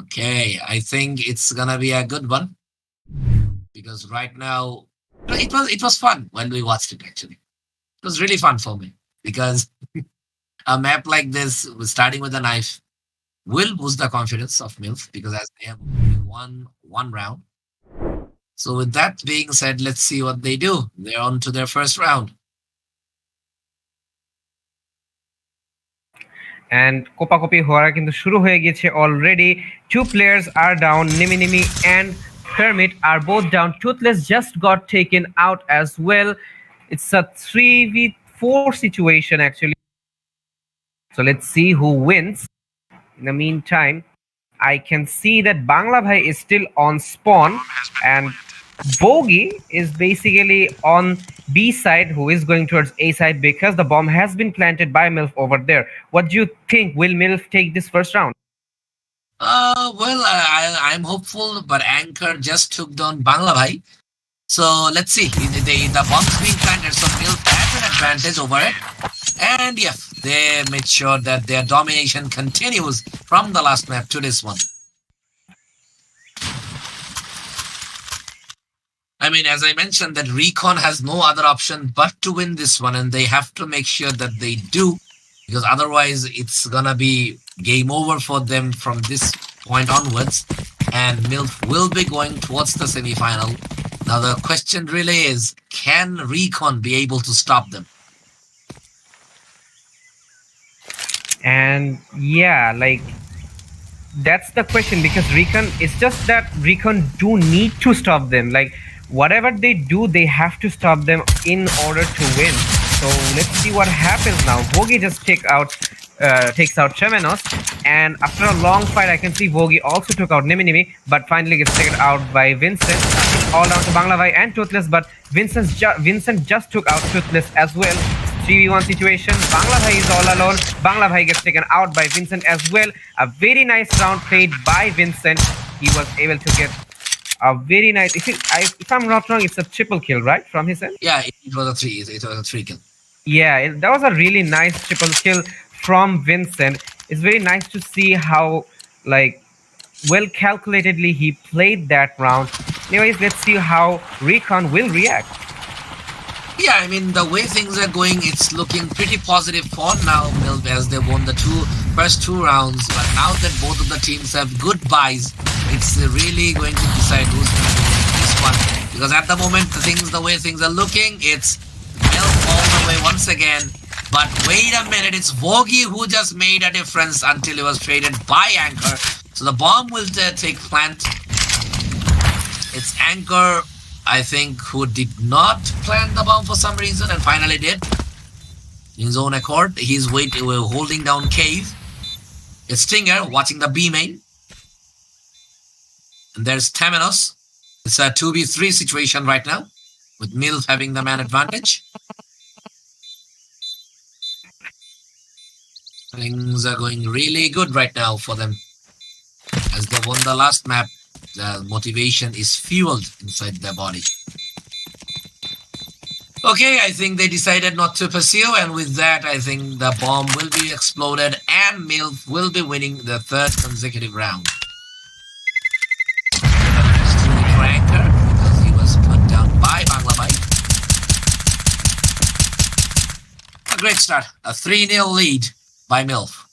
Okay, I think it's gonna be a good one because right now it was fun when we watched it. Actually, it was really fun for me because a map like this, starting with a knife, will boost the confidence of M.I.L.F because as they have only one round. So with that being said, let's see what they do. They're on to their first round. And কোপাকপি হওয়া কিন্তু শুরু হয়ে গেছে already. Two players are down. Nimi and Kermit are both down. Toothless just got taken out as well. It's a 3v4 situation actually. So let's see who wins. In the meantime, I can see that Bangla Bhai is still on spawn and Bogey is basically on B side, who is going towards A side because the bomb has been planted by M.I.L.F over there. What do you think? Will M.I.L.F take this first round? Well, I'm hopeful, but Anchor just took down Bangla Bhai. So let's see. The bomb's being planted, so M.I.L.F has an advantage over it. And yeah, they made sure that their domination continues from the last map to this one. I mean, as I mentioned, that R3CON has no other option but to win this one, and they have to make sure that they do, because otherwise it's gonna be game over for them from this point onwards, and M.I.L.F will be going towards the semi-final. Now the question really is, can R3CON be able to stop them? And yeah, like that's the question, because Recon, it's just that Recon do need to stop them. Like whatever they do, they have to stop them in order to win. So let's see what happens now. Vogi just takes out Tremenos, and after a long fight, I can see Vogi also took out Nimi, but finally gets taken out by Vincent. It's all down to Banglavai and Toothless, but Vincent just took out Toothless as well. 3v1 situation. Banglavai is all alone. Banglavai gets taken out by Vincent as well. A very nice round played by Vincent. He was able to get a very nice. If I'm not wrong, it's a triple kill, right, from his end? Yeah, it was a three. It was a 3 kill. Yeah, that was a really nice triple kill from Vincent. It's very nice to see how like well calculatedly he played that round. Anyways, let's see how Recon will react. Yeah, I mean, the way things are going, it's looking pretty positive for now, M.I.L.F, as they won the first two rounds. But now that both of the teams have good buys, it's really going to decide who's going to win this one. Because at the moment, the way things are looking, it's M.I.L.F all the way once again. But wait a minute, it's Vogi who just made a difference until he was traded by Anchor. So the bomb will take plant. It's Anchor, I think, who did not plant the bomb for some reason and finally did. In his own accord, he's holding down Cave. It's Stinger watching the B main. And there's Temenos. It's a 2v3 situation right now, with M.I.L.F having the man advantage. Things are going really good right now for them. As they won the last map, the motivation is fueled inside their body. Okay, I think they decided not to pursue, and with that, I think the bomb will be exploded and M.I.L.F will be winning the third consecutive round. Anchor, because he was put down by Banglabai. A great start, a 3-0 lead by M.I.L.F.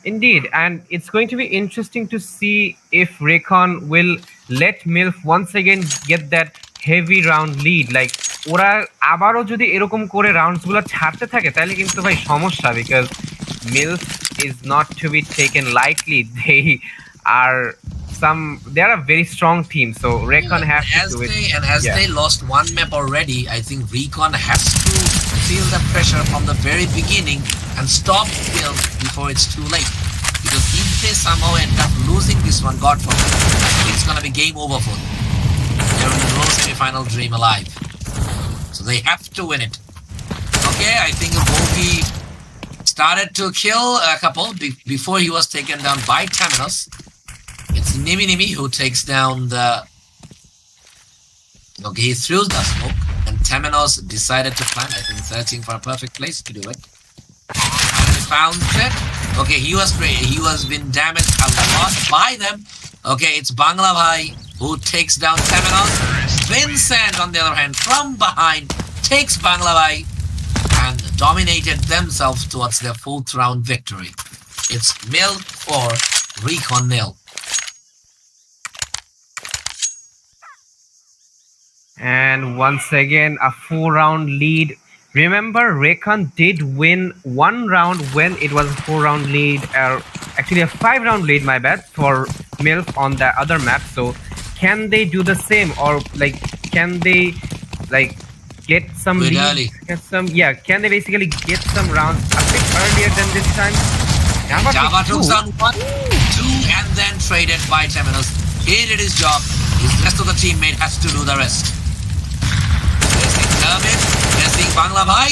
Indeed, and it's going to be interesting to see if Recon will let M.I.L.F once again get that heavy round lead. Like ওরা আবারও যদি এরকম করে rounds গুলো ছাড়তে থাকে তাহলে কিন্তু ভাই সমস্যা, because M.I.L.F is not to be taken lightly. They are a very strong team, so Recon has to do it. They lost one map already, I think Recon has to feel the pressure from the very beginning and stop M.I.L.F before it's too late. Because if they somehow end up losing this one, God forbid, it's gonna be game over for them. They're in the low semi-final dream alive. So they have to win it. Okay, I think Vogi started to kill a couple before he was taken down by Temenos. It's Nimi who takes down the... Okay, he threw the smoke, and Temenos decided to plant. I think searching for a perfect place to do it. And he found it. Okay, he was been damaged a lot by them. Okay, it's Banglavai who takes down Temenos. Vincent, on the other hand, from behind, takes Banglavai and dominated themselves towards their 4th round victory. It's M.I.L.F 4, Recon 0. And once again, a 4-round lead. Remember, Recon did win 1 round when it was a 4-round lead, actually a 5-round lead, my bad, for M.I.L.F on the other map. So can they do the same, or like can they like get some lead, can they basically get some rounds a bit earlier than this time? Java took down 1, 2, and then traded by Temenos. He did his job. His rest of the teammate has to do the rest. They're seeing Banglavai.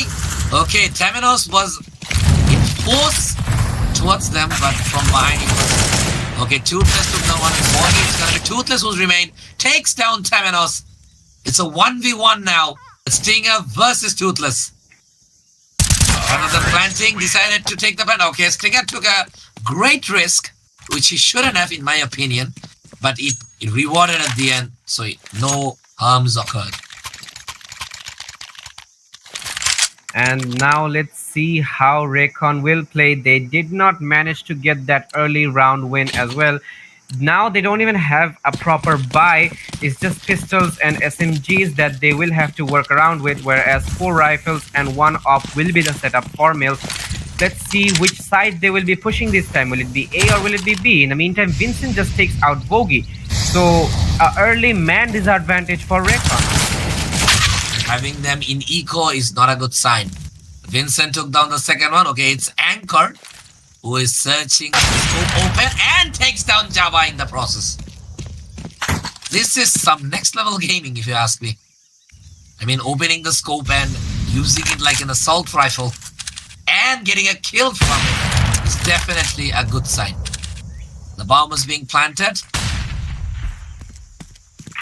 Okay, Temenos was in force towards them, but from behind he was... Okay, Toothless took down 1 and 40. It's going to be Toothless who's remained. Takes down Temenos. It's a 1v1 now. Stinger versus Toothless. Another planting, decided to take the plant. Okay, Stinger took a great risk, which he shouldn't have, in my opinion. But it rewarded at the end, so no harms occurred. And now let's see how Recon will play. They did not manage to get that early round win as well. Now they don't even have a proper buy. It's just pistols and SMGs that they will have to work around with, whereas 4 rifles and 1 op will be the setup for M.I.L.F. Let's see which side they will be pushing this time. Will it be A or will it be B? In the meantime, Vincent just takes out Vogi. So, early man disadvantage for R3CON. Having them in eco is not a good sign. Vincent took down the second one. Okay, it's Anchor who is searching the scope open and takes down Java in the process. This is some next level gaming, if you ask me. I mean, opening the scope and using it like an assault rifle and getting a kill from it is definitely a good sign. The bomb is being planted.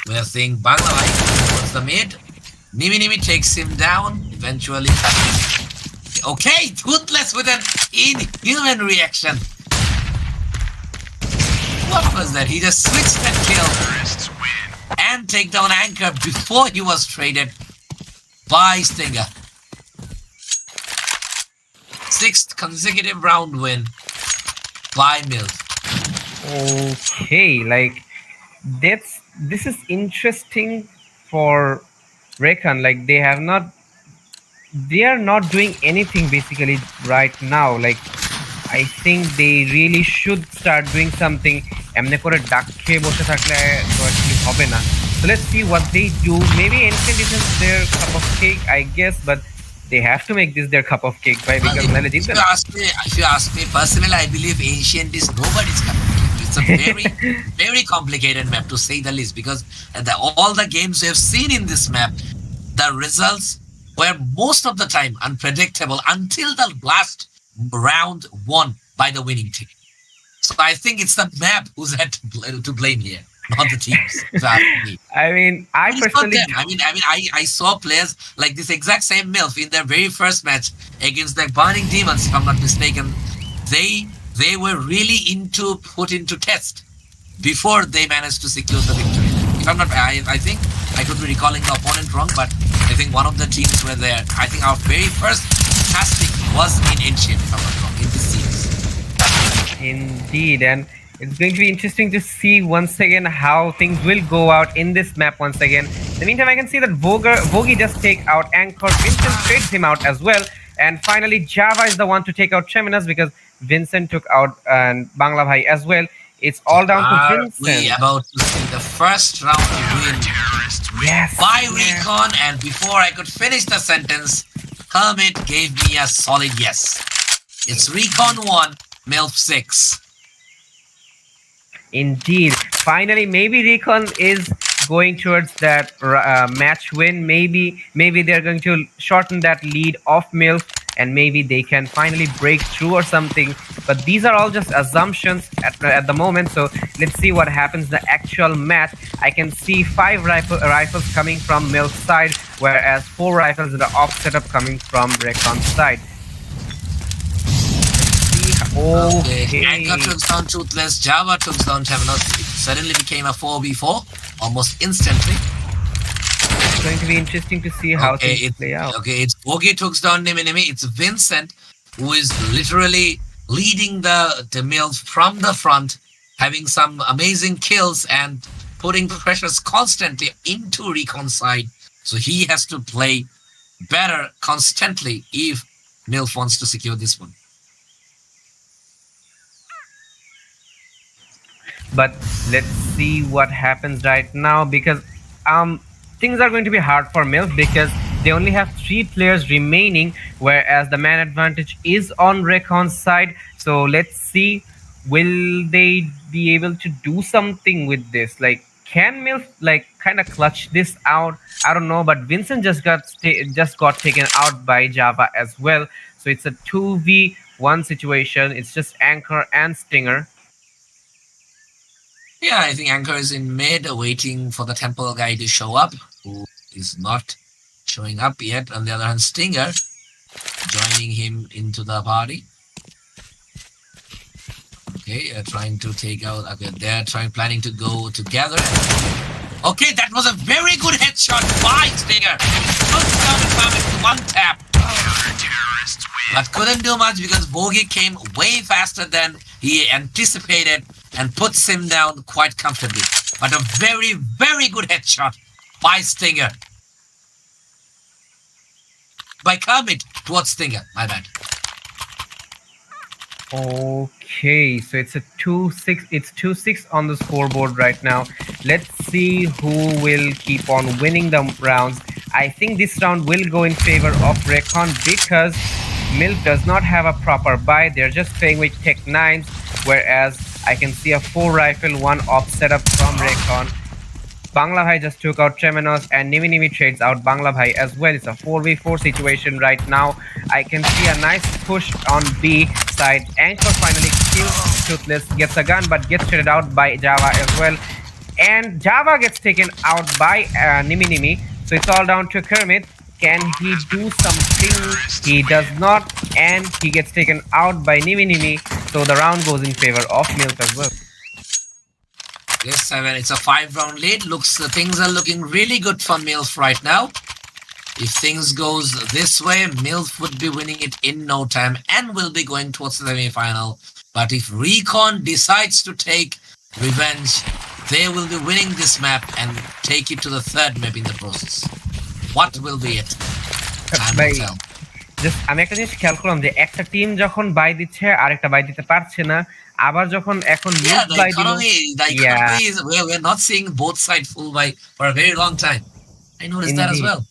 We're seeing Bangladesh towards the mid. Nimi takes him down eventually. Okay, Toothless with an inhuman reaction. What was that? He just switched and killed and take down Anchor before he was traded by Stinger. 6th consecutive round win by M.I.L.F. Okay, like this is interesting for R3CON. Like they are not doing anything basically right now. Like I think they really should start doing something. এমনি করে ডাক খেয়ে বসে থাকলে তো actually হবে না. So let's see what they do. Maybe Ancient is their cup of cake, I guess, but they have to make this their cup of cake, right? Because if you ask me personally, I believe Ancient is nobody's cup of cake. It's a very, very complicated map to say the least, because all the games we have seen in this map, the results were most of the time unpredictable until the last round won by the winning team. So I think it's the map who's had to blame here, not the teams. I mean, I personally, I saw players like this exact same M.I.L.F in their very first match against the Burning Demons, if I'm not mistaken. They were really put into test before they managed to secure the victory. If I'm not, I think I could be recalling the opponent wrong, but I think one of the teams were there. I think our very first casting was in Ancient, if I'm not wrong, in this series. Indeed, and it's going to be interesting to see once again how things will go out in this map once again. In the meantime, I can see that Vogi just take out Anchor. Vincent trades him out as well. And finally, Java is the one to take out Treminas because Vincent took out Bangla Bhai as well. It's all down to Vincent. We about to see the first round win by R3CON, and before I could finish the sentence, Kermit gave me a solid yes. It's R3CON 1, M.I.L.F 6. Indeed. Finally, maybe R3CON is going towards that match win. Maybe they're going to shorten that lead of M.I.L.F and maybe they can finally break through or something. But these are all just assumptions at the moment. So let's see what happens in the actual match. I can see 5 rifles coming from M.I.L.F side, whereas 4 rifles in the off setup coming from R3CON side. Okay. Anchor took down Toothless, Java took down Temenos. It suddenly became a 4v4 almost instantly. It's going to be interesting to see how things play out. Okay, it's Vogi took down Nimi. It's Vincent who is literally leading the M.I.L.F from the front, having some amazing kills and putting pressures constantly into R3CON side. So he has to play better constantly if M.I.L.F wants to secure this one. But let's see what happens right now, because things are going to be hard for M.I.L.F because they only have 3 players remaining, whereas the man advantage is on R3CON side. So let's see, will they be able to do something with this? Like, can M.I.L.F like kind of clutch this out? I don't know, but Vincent just got taken out by Java as well. So it's a 2v1 situation. It's just Anchor and Stinger. Yeah, I think Anchor is in mid, waiting for the temple guy to show up, who is not showing up yet. On the other hand, Stinger joining him into the party. Okay, trying to take out. Okay, they're planning to go together. Okay, that was a very good headshot by Stinger. Took down with 1 tap. But couldn't do much because Vogi came way faster than he anticipated and puts him down quite comfortably. But a very, very good headshot by Stinger. By Kermit towards Stinger, my bad. Okay, so it's a 2-6. It's 2-6 on the scoreboard right now. Let's see who will keep on winning the rounds. I think this round will go in favor of R3CON because M.I.L.F does not have a proper buy. They're just playing with Tech 9s, whereas I can see a 4 rifle, 1 op setup from R3CON. Bangla Bhai just took out Tremenos and Nimi trades out Bangla Bhai as well. It's a 4v4 situation right now. I can see a nice push on B side. Anchor finally kills Toothless, gets a gun but gets traded out by Java as well. And Java gets taken out by Nimi. So it's all down to Kermit. Can he do something? He does not, and he gets taken out by Nimi. So the round goes in favor of M.I.L.F as well. Yes, I mean, it's a 5-round lead. Things are looking really good for M.I.L.F right now. If things goes this way, M.I.L.F would be winning it in no time and will be going towards the semi-final. But if R3CON decides to take revenge, they will be winning this map and take it to the third map in the process. What will be it? Time will tell. Just আমি একটা জিনিস খেয়াল করলাম যে একটা team যখন by দিচ্ছে আরেকটা বাই দিতে পারছে না, আবার যখন এখন the economy is we're not seeing both sides full buy for a very long time. I noticed that as well.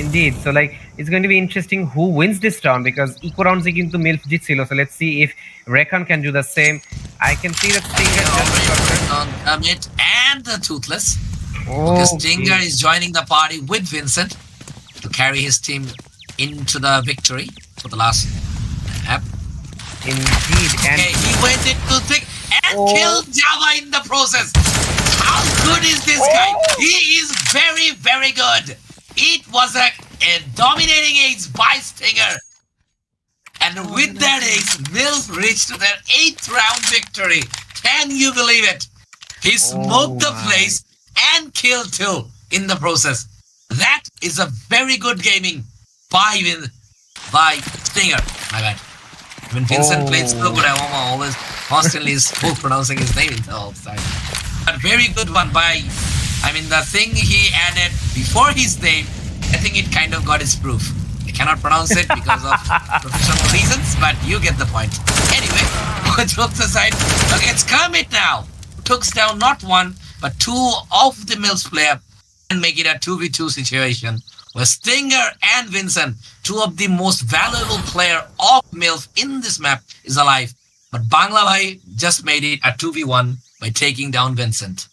Indeed. So like it's going to be interesting who wins this round because eco rounds e kintu M.I.L.F jitsilo. So let's see if R3CON can do the same. I can see that Stinger on Kermit and the Toothless. Because Stinger is joining the party with Vincent to carry his team into the victory for the last map. Indeed. And he went into thick and killed Java in the process. How good is this guy? He is very, very good. It was a dominating ace by Stinger. And with that ace, M.I.L.F reached their 8th round victory. Can you believe it? He smoked the place and killed 2 in the process. That is a very good gaming by Stinger. My bad. When Vincent played so good, I always constantly spoke pronouncing his name all the time. But very good one by, I mean, the thing he added before his name, I think it kind of got its proof. I cannot pronounce it because of professional reasons, but you get the point. Anyway, jokes aside, okay, it's Kermit now. Took down not 1, but 2 of the M.I.L.F player and make it a 2v2 situation where Stinger and Vincent, 2 of the most valuable player of M.I.L.F in this map, is alive. But Bangla Bhai just made it a 2v1 by taking down Vincent.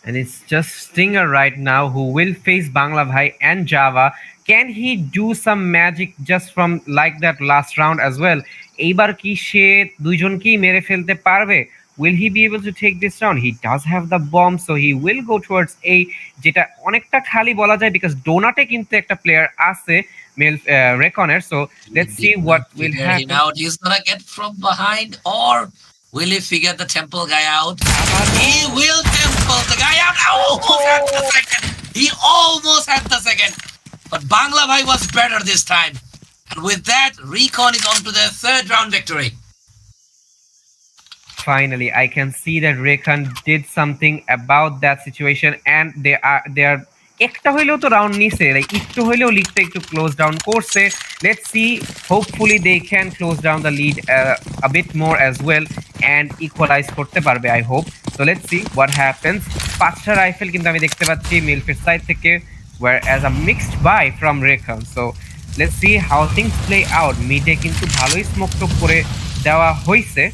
And it's just Stinger right now who will face Bangla Bhai and Java. Can he do some magic just from like that last round as well? এইবার কি সে দুইজনকেই মেরে ফেলতে পারবে? Will he be able to take this round? He does have the bomb, so he will go towards A, যেটা অনেকটা খালি বলা যায় because ডোনাটে কিন্তু একটা প্লেয়ার আছে R3CON এর. So let's see what will happen. Now he's gonna get from behind, or will he figure the temple guy out? He will temple the guy out. Almost had the second. He almost had the second. But Bangla Bhai was better this time. And with that, R3CON is on to their 3rd round victory. Finally, I can see that R3CON did something about that situation, and they are একটা হইলেও তো round নিছে, like একটু হইলেও লিডটা একটু close down করছে. Let's see, hopefully they can close down the lead a bit more as well and equalize করতে পারবে, I hope. So let's see what happens. 5টা রাইফেল কিন্তু আমি দেখতে পাচ্ছি M.I.L.F এর সাইড থেকে, whereas a mixed buy from R3CON. So let's see how things play out. মিডে কিন্তু ভালোই স্মোক টপ করে দেওয়া হইছে.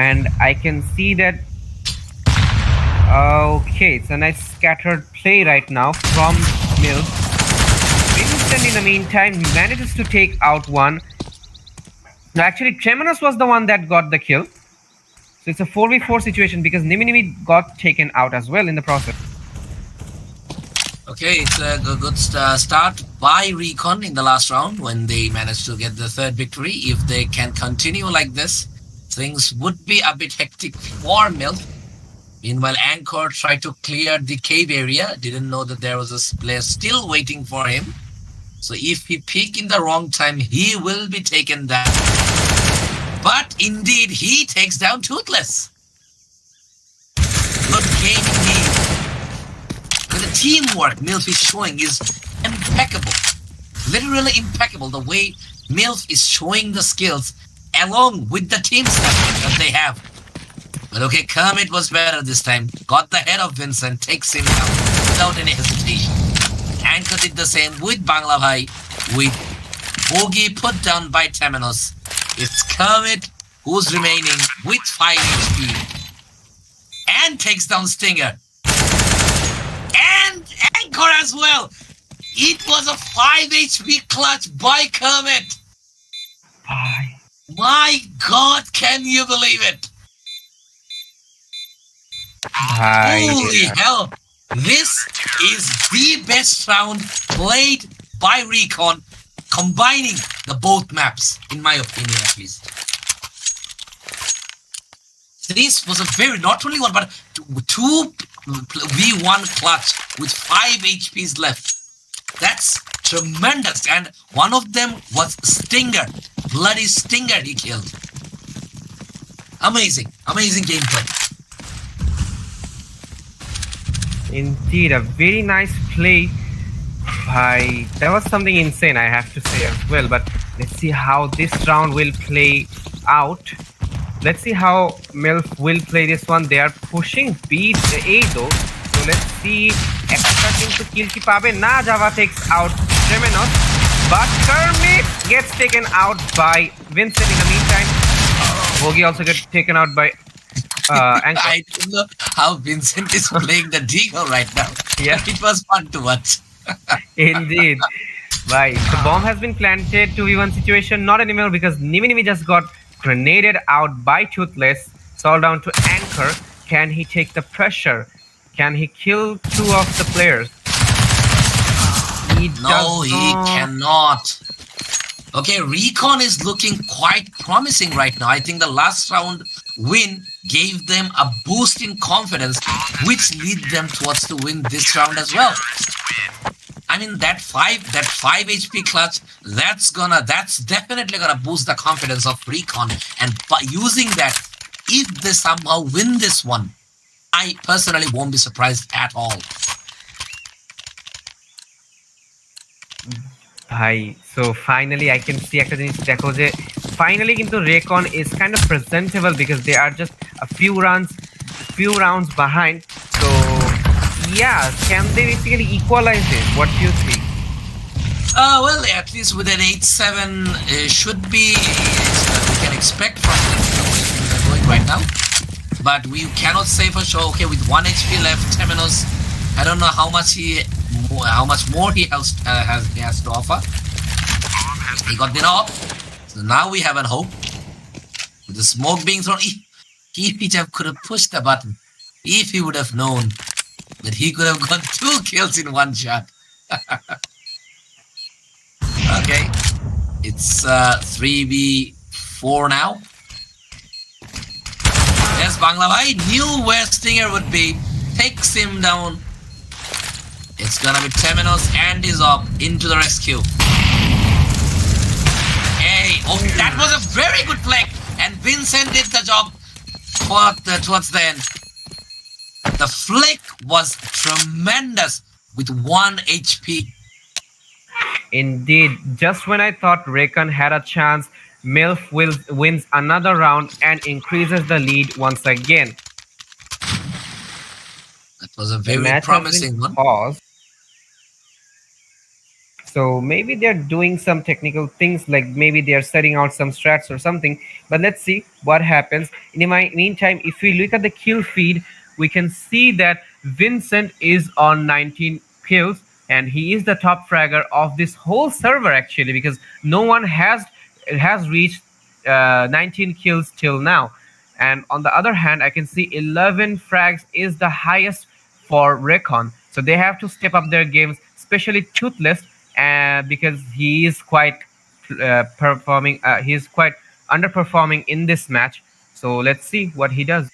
And I can see that okay, it's a nice scattered play right now from M.I.L.F. Vincent in the meantime manages to take out 1. No, actually Tremenos was the one that got the kill. So it's a 4v4 situation because Nimi got taken out as well in the process. Okay, it's a good start by R3CON in the last round when they managed to get the 3rd victory. If they can continue like this, things would be a bit hectic for M.I.L.F. Meanwhile, Anchor tried to clear the cave area. Didn't know that there was a player still waiting for him. So if he peeked in the wrong time, he will be taken down. But indeed, he takes down Toothless. Good game indeed. The teamwork M.I.L.F is showing is impeccable. really impeccable the way M.I.L.F is showing the skills along with the team that they have. But okay, Kermit was better this time. Got the head of Vincent, takes him down without any hesitation. Anchor did the same with Bangla Bhai, with Bogey put down by Temenos. It's Kermit who's remaining with 5 HP and takes down Stinger. And Anchor as well. It was a 5 HP clutch by Kermit. My God, can you believe it? Holy hell. This is the best round played by R3CON, combining the both maps, in my opinion at least. This was a very, not only one, but 2 v1 clutch with 5 HPs left. That's tremendous. And one of them was Stinger. Bloody Stinger he killed. Amazing. Amazing gameplay. Indeed, a very nice play by... That was something insane, I have to say as well. But let's see how this round will play out. Let's see how M.I.L.F will play this one. They are pushing B A though. So let's see. Extra into kill ki pabe na. Java takes out Temenos. But Kermit gets taken out by Vincent in the meantime. Bogey also gets taken out by Anchor. I don't know how Vincent is playing the Deagle right now. Yeah. It was fun to watch. Indeed. Right. The bomb has been planted. 2v1 situation. Not anymore because Nimi just got grenaded out by Toothless. All down to Anchor. Can he take the pressure? Can he kill 2 of the players? No, he cannot. Okay, R3CON is looking quite promising right now. I think the last round win gave them a boost in confidence, which lead them towards to win this round as well. I mean, that 5 HP clutch, that's definitely gonna boost the confidence of R3CON. And by using that, if they somehow win this one, I personally won't be surprised at all. Hi. So finally, I can see finally into R3CON is kind of presentable because they are just a few rounds behind. So yeah, can they basically equalize it? What do you think? Well, at least with an 8-7 should be we can expect from them the way things are going right now. But we cannot say for sure. Okay, with 1 HP left, Temenos, I don't know how much more he has to offer. He got the knob. So now we have a hope. With the smoke being thrown, if he could have pushed the button, if he would have known that he could have got 2 kills in 1 shot. Okay, it's 3v4 now. Yes, Bangla Bhai knew where Stinger would be. Takes him down. It's gonna be Temenos and is up into the rescue. Hey, oh, that was a very good flick. And Vincent did the job towards the end. The flick was tremendous with 1 HP. Indeed, just when I thought R3CON had a chance, M.I.L.F wins another round and increases the lead once again. That was a very promising one. Paused. So maybe they're doing some technical things, like maybe they're setting out some strats or something. But let's see what happens. In the meantime, if we look at the kill feed, we can see that Vincent is on 19 kills. And he is the top fragger of this whole server actually, because no one has reached 19 kills till now. And on the other hand, I can see 11 frags is the highest for R3CON. So they have to step up their games, especially Toothless, because he is quite he's quite underperforming in this match. So let's see what he does.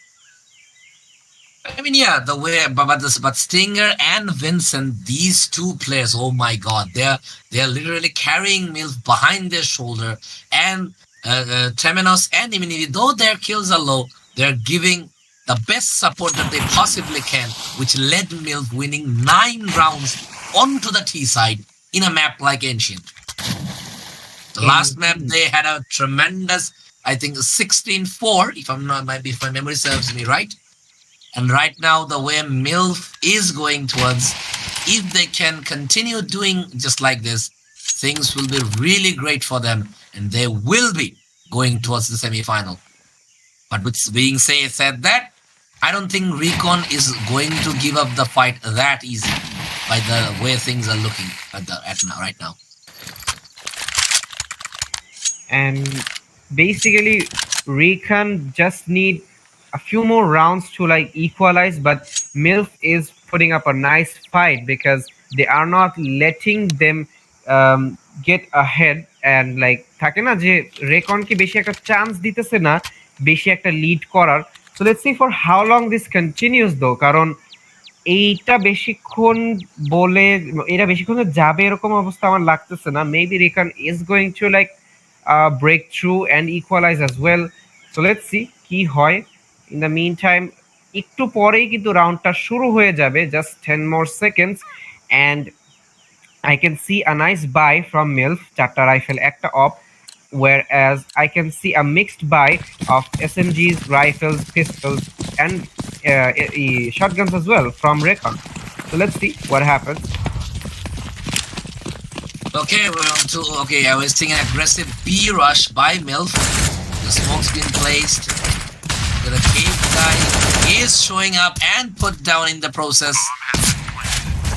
I mean, yeah, the way, but Stinger and Vincent, these 2 players, oh my God, they're literally carrying M.I.L.F behind their shoulder, and Temenos and Imini, though their kills are low, they're giving the best support that they possibly can, which led M.I.L.F winning 9 rounds onto the T side in a map like Ancient. The last map they had a tremendous, I think 16-4, if my memory serves me right. And right now the way M.I.L.F is going towards, if they can continue doing just like this, things will be really great for them and they will be going towards the semi-final. But with being said that, I don't think R3CON is going to give up the fight that easy by the way things are looking right now. And basically R3CON just need a few more rounds to like equalize, but M.I.L.F is putting up a nice fight because they are not letting them get ahead, and like থাকে না যে R3CON কে বেশি একটা chance দিতেছে না বেশি একটা lead করার। So let's see for how long this continues though, কারণ এইটা বেশিক্ষণ যাবে এরকম অবস্থা আমার লাগতেছে না। Maybe R3CON is going to like break through and equalize as well. So let's see কি হয়। In the meantime একটু পরেই কিন্তু রাউন্ডটা শুরু হয়ে যাবে, just 10 more seconds, and I can see a nice buy from M.I.L.F, চারটা রাইফেল একটা of, whereas I can see a mixed buy of SMGs, rifles, pistols, and shotguns as well from R3CON. So let's see what happens. Okay, we're on to, I was seeing an aggressive B rush by M.I.L.F. The smoke's been placed. The cave guy is showing up and put down in the process.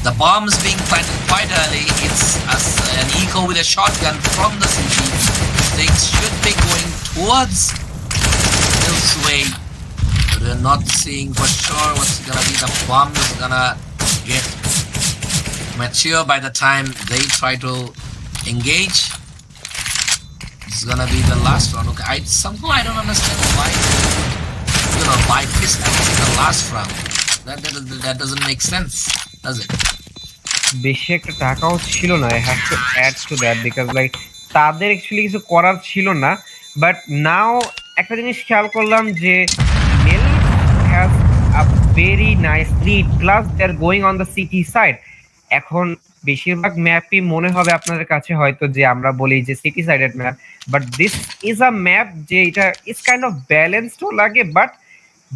The bomb's being planted quite early. It's an eco with a shotgun from the CT. Things should be going towards M.I.L.F's way. But we're not seeing for sure what's gonna be. The bomb is gonna get mature by the time they try to engage. It's gonna be the last round. Okay, I don't understand why buy pistols in the last round. That doesn't make sense, does it? বেশি একটা টাকাও ছিল না, I have to add to that because like তাদের actually কিছু করার ছিল না। বাট নাও একটা জিনিস খেয়াল করলাম যে M.I.L.F has a very nice lead, plus they're going on the CT side. এখন বেশিরভাগ ম্যাপই মনে হবে আপনাদের কাছে হয়তো যে আমরা বলি যে city sided map, but this is a map যে এটা ইজ কাইন্ড অফ ব্যালেন্সডও লাগে, বাট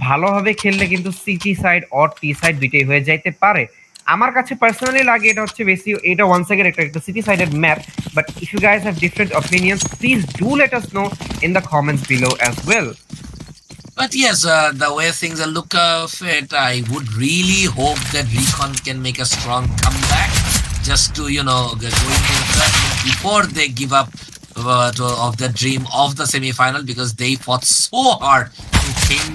ভালোভাবে খেললে কিন্তু city side or T side দুইটাই হয়ে যাইতে পারে। আমার কাছে পার্সোনালি লাগে এটা হচ্ছে বেশি, এটা ওয়ান্স अगेन একটা CT sided map, but if you guys have different opinions please do let us know in the comments below as well. But yes, the way things are look fit, I would really hope that R3CON can make a strong comeback just to, go into the third before they give up of the dream of the semi-final, because they fought so hard to came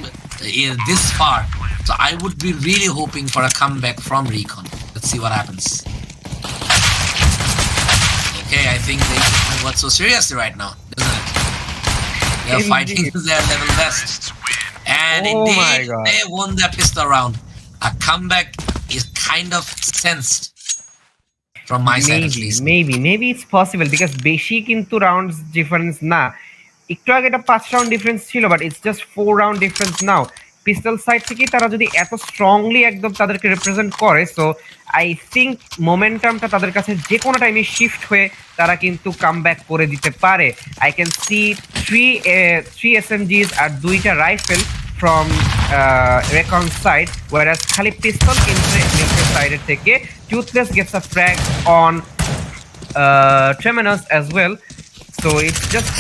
this far. So I would be really hoping for a comeback from R3CON. Let's see what happens. Okay, I think they got so seriously right now, doesn't it? They're fighting their level best. And indeed, they won their pistol round. A comeback is kind of sensed from my side at least. Maybe it's possible because বেশি কিন্তু rounds difference না, একটু আগে এটা 5 round difference ছিল, but it's just 4 round difference now. Pistol side থেকে তারা যদি এত স্ট্রংলি একদম তাদেরকে রিপ্রেজেন্ট করে, সো আই থিঙ্ক মোমেন্টামটা তাদের কাছে যে কোনো টাইমে শিফট হয়ে তারা কিন্তু কামব্যাক করে দিতে পারে। আই ক্যান সি 3 SMGs আর 2টা rifle from R3CON side, whereas খালি পিস্তল কিনছে M.I.L.F সাইডের থেকে। Toothless gets a frag on Tremendous as well, so it's just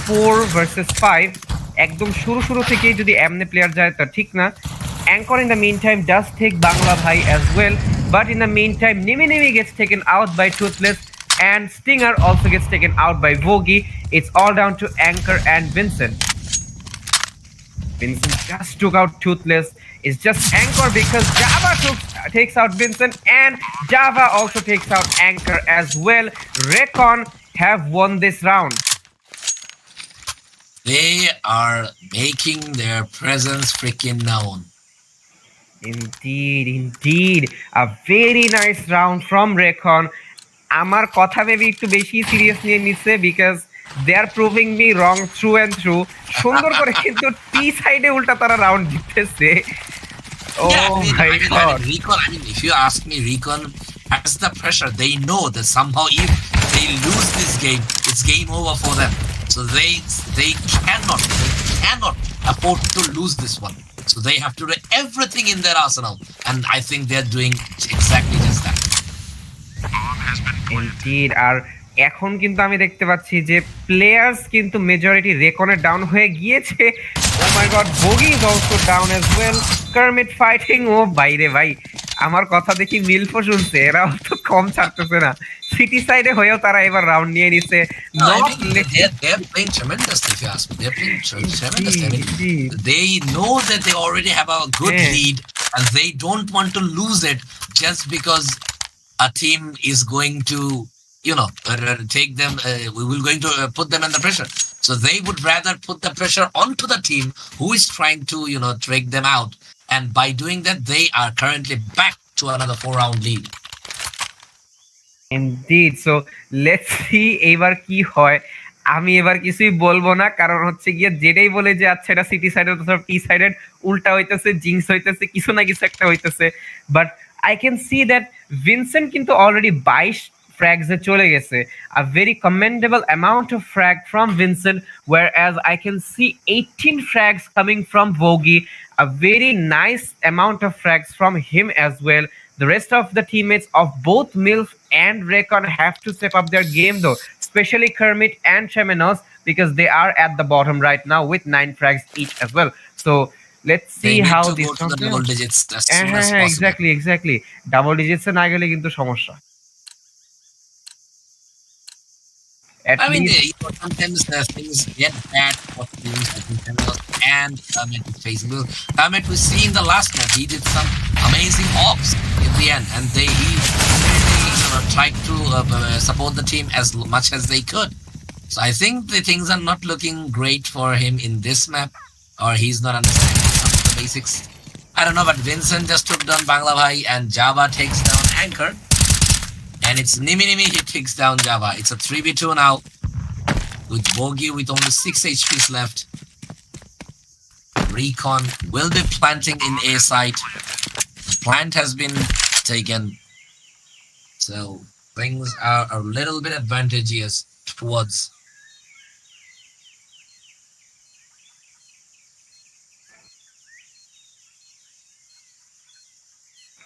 4 versus 5. একদম শুরু থেকেই যদি এমনে প্লেয়ার যায় তা ঠিক না। Anchor in the meantime does take Bangla Bhai as well, but in the meantime Nimi gets taken out by Toothless and Stinger also gets taken out by Vogi. It's all down to Anchor and Vincent. Vincent just took out Toothless. It's just Anchor because Java takes out Vincent, and Java also takes out Anchor as well. R3CON have won this round. They are making their presence freaking known. Indeed. A very nice round from R3CON. আমার কথা ভেবে একটু বেশি serious নিয়ে নিচ্ছে because they are proving me wrong through and through. সুন্দর করে কিন্তু টি সাইডে উল্টা তারা round জিততেছে। R3CON, if you ask me, R3CON has the pressure. They know that somehow if they lose this game, it's game over for them. So they cannot afford to lose this one. So they have to do everything in their arsenal, and I think they're doing exactly just that. Indeed, আর এখন কিন্তু আমি দেখতে পাচ্ছি যে players কিন্তু majority রেকনে down হয়ে গিয়েছে। Oh my god, Bogey is also down as well. Kermit fighting, ও বাইরে ভাই, আমার কথা দেখি মিলফো শুনছে, এরা তো কম ছাড়তেছে না। সিটি সাইডে হয়েও তারা এবার রাউন্ড নিয়ে নিছে। They're playing tremendously, if you ask me. They're playing tremendously. I mean, they know that they already have a good lead, and they don't want to lose it just because a team is going to, take them. We will going to put them under pressure. So they would rather put the pressure onto the team who is trying to, drag them out. And by doing that, they are currently back to another 4-round lead. Indeed. So let's see এবার কি হয়। আমি এবার কিছুই বলবো না, কারণ হচ্ছে গিয়ে যেটাই বলে যে আচ্ছা এটা সিটি সাইডের অথবা টি সাইডের উল্টা হইতেছে, জিংস হইতেছে, কিছু না কিছু একটা হইতেছে। But I can see that Vincent কিন্তু অলরেডি 22 frags চলে গেছে। A very commendable amount of frag from Vincent, whereas I can see 18 frags coming from Vogi. A very nice amount of frags from him as well. The rest of the teammates of both M.I.L.F and R3CON have to step up their game though, especially Kermit and Tremenos, because they are at the bottom right now with 9 frags each as well. So let's see how this go to the double digits as soon as possible. Exactly. Double digits না গেলে কিন্তু সমস্যা। Sometimes things get bad for teams like Nintendo and Facebook. We see in the last match he did some amazing ops in the end, and he really tried to support the team as much as they could. So I think the things are not looking great for him in this map, or he's not understanding some of the basics. I don't know, but Vincent just took down Bangla Bhai, and Java takes down Anchor. And it's Nimi, he takes down Java. It's a 3v2 now, with Bogi with only 6 HPs left. R3CON will be planting in A site. The plant has been taken. So things are a little bit advantageous towards.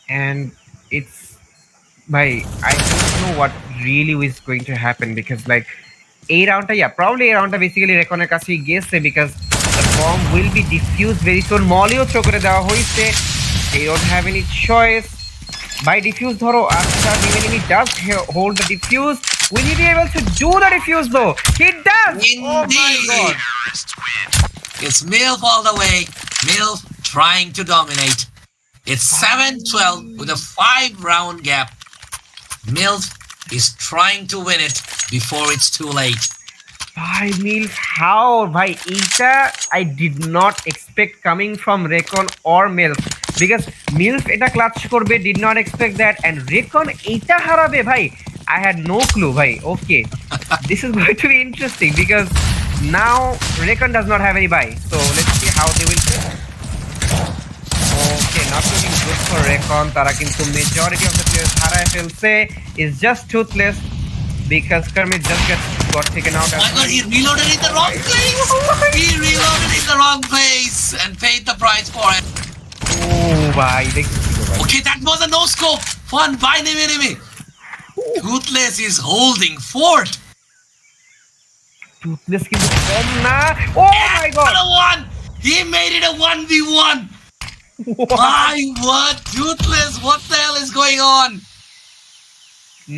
And it's, I don't know what really is going to happen, because like probably A round basically R3CON-এর কাছেই গেছে, because the bomb will be defused very soon. মলিও throw করে দেওয়া হয়েছে, they don't have any choice. By defuse ধরো, আচ্ছা enemy does hold the defuse. Will he be able to do the defuse though? He does! Indeed. Oh my god. It's M.I.L.F all the way. M.I.L.F trying to dominate. It's 7-12 with a 5-round gap. M.I.L.F is trying to win it before it's too late. Bhai, M.I.L.F, how? Bhai, এটা I did not expect coming from R3CON or M.I.L.F, because M.I.L.F এটা clutch করবে, did not expect that, and R3CON এটা হারাবে ভাই, I had no clue ভাই. Okay, this is going to be interesting, because now R3CON does not have any buy, so let's see how they will play. Okay, not looking good for R3CON. তারা কিন্তু majority of the players হারায় ফেলছে. Is just toothless, because Kermit just got taken out. Oh my god, he reloaded in the wrong place! He reloaded in the wrong place and paid the price for it. Oh, bhai. Okay, that was a no-scope. Fun by Nimi. Toothless is holding fort. Toothless কিন্তু কম না. Oh my god. One. He made it a 1v1. My word, Toothless, what the hell is going on?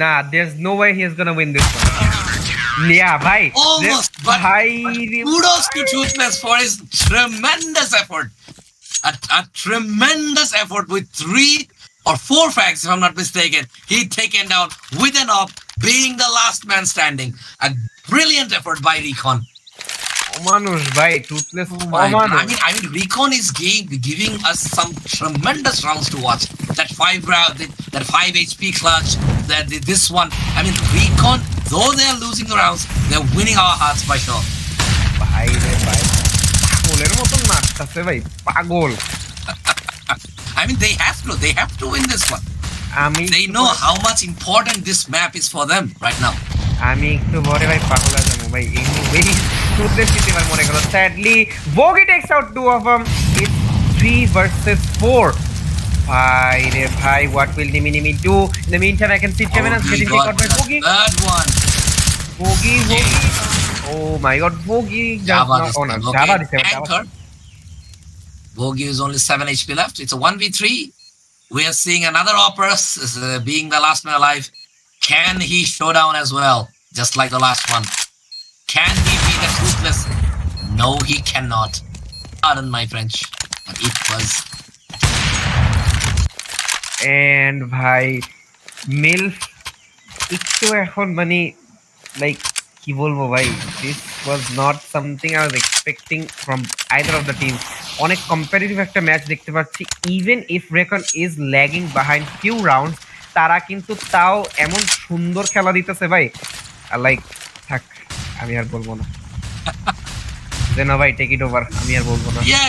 Nah, there's no way he is gonna win this one. Yeah, bhai. Almost, but kudos to Toothless for his tremendous effort. A tremendous effort with 3 or 4 frags, if I'm not mistaken. He taken down with an op, being the last man standing. A brilliant effort by R3CON. Manus, bhai, Toothless. I mean, R3CON is giving us some tremendous rounds to watch. That 5 HP clutch, this one. I mean, R3CON, though they are losing the rounds, they're winning our hearts by sure. Bhai, পাগলের মতন মারতাছে ভাই, পাগল। I mean, they have to win this one. They know how much important this map is for them right now. আমি একটু পরে ভাই পাগল হয়ে যাবো ভাই এই টুথলেস দিতে আমার মনে করো স্যাডলি ভোগি takes out two of its 3 versus 4 ভাই রে ভাই what will Nimi do in the meantime I can see Temenas Vogi getting taken got out by the Vogi third one. Vogi oh my god Vogi just Java not this on time. Java Okay, this time Anchor. Vogi is only 7 HP left. It's a 1v3. We are seeing another Operas being the last man alive. Can he show down as well? Just like the last one. Can he be the Toothless? No, he cannot. Pardon my French. But it was. and ভাই MILF একটু এখন মানে like কি বলবো ভাই this was not something I was expecting from either of the teams অনেক competitive একটা match দেখতে পাচ্ছি even if R3CON is lagging behind few rounds তারা কিন্তু তাও এমন সুন্দর খেলা দিতেছে ভাই লাইক থাক আমি আর বলবো না দেনা ভাই টেক ইট ওভার আমি আর বলবো না Yeah,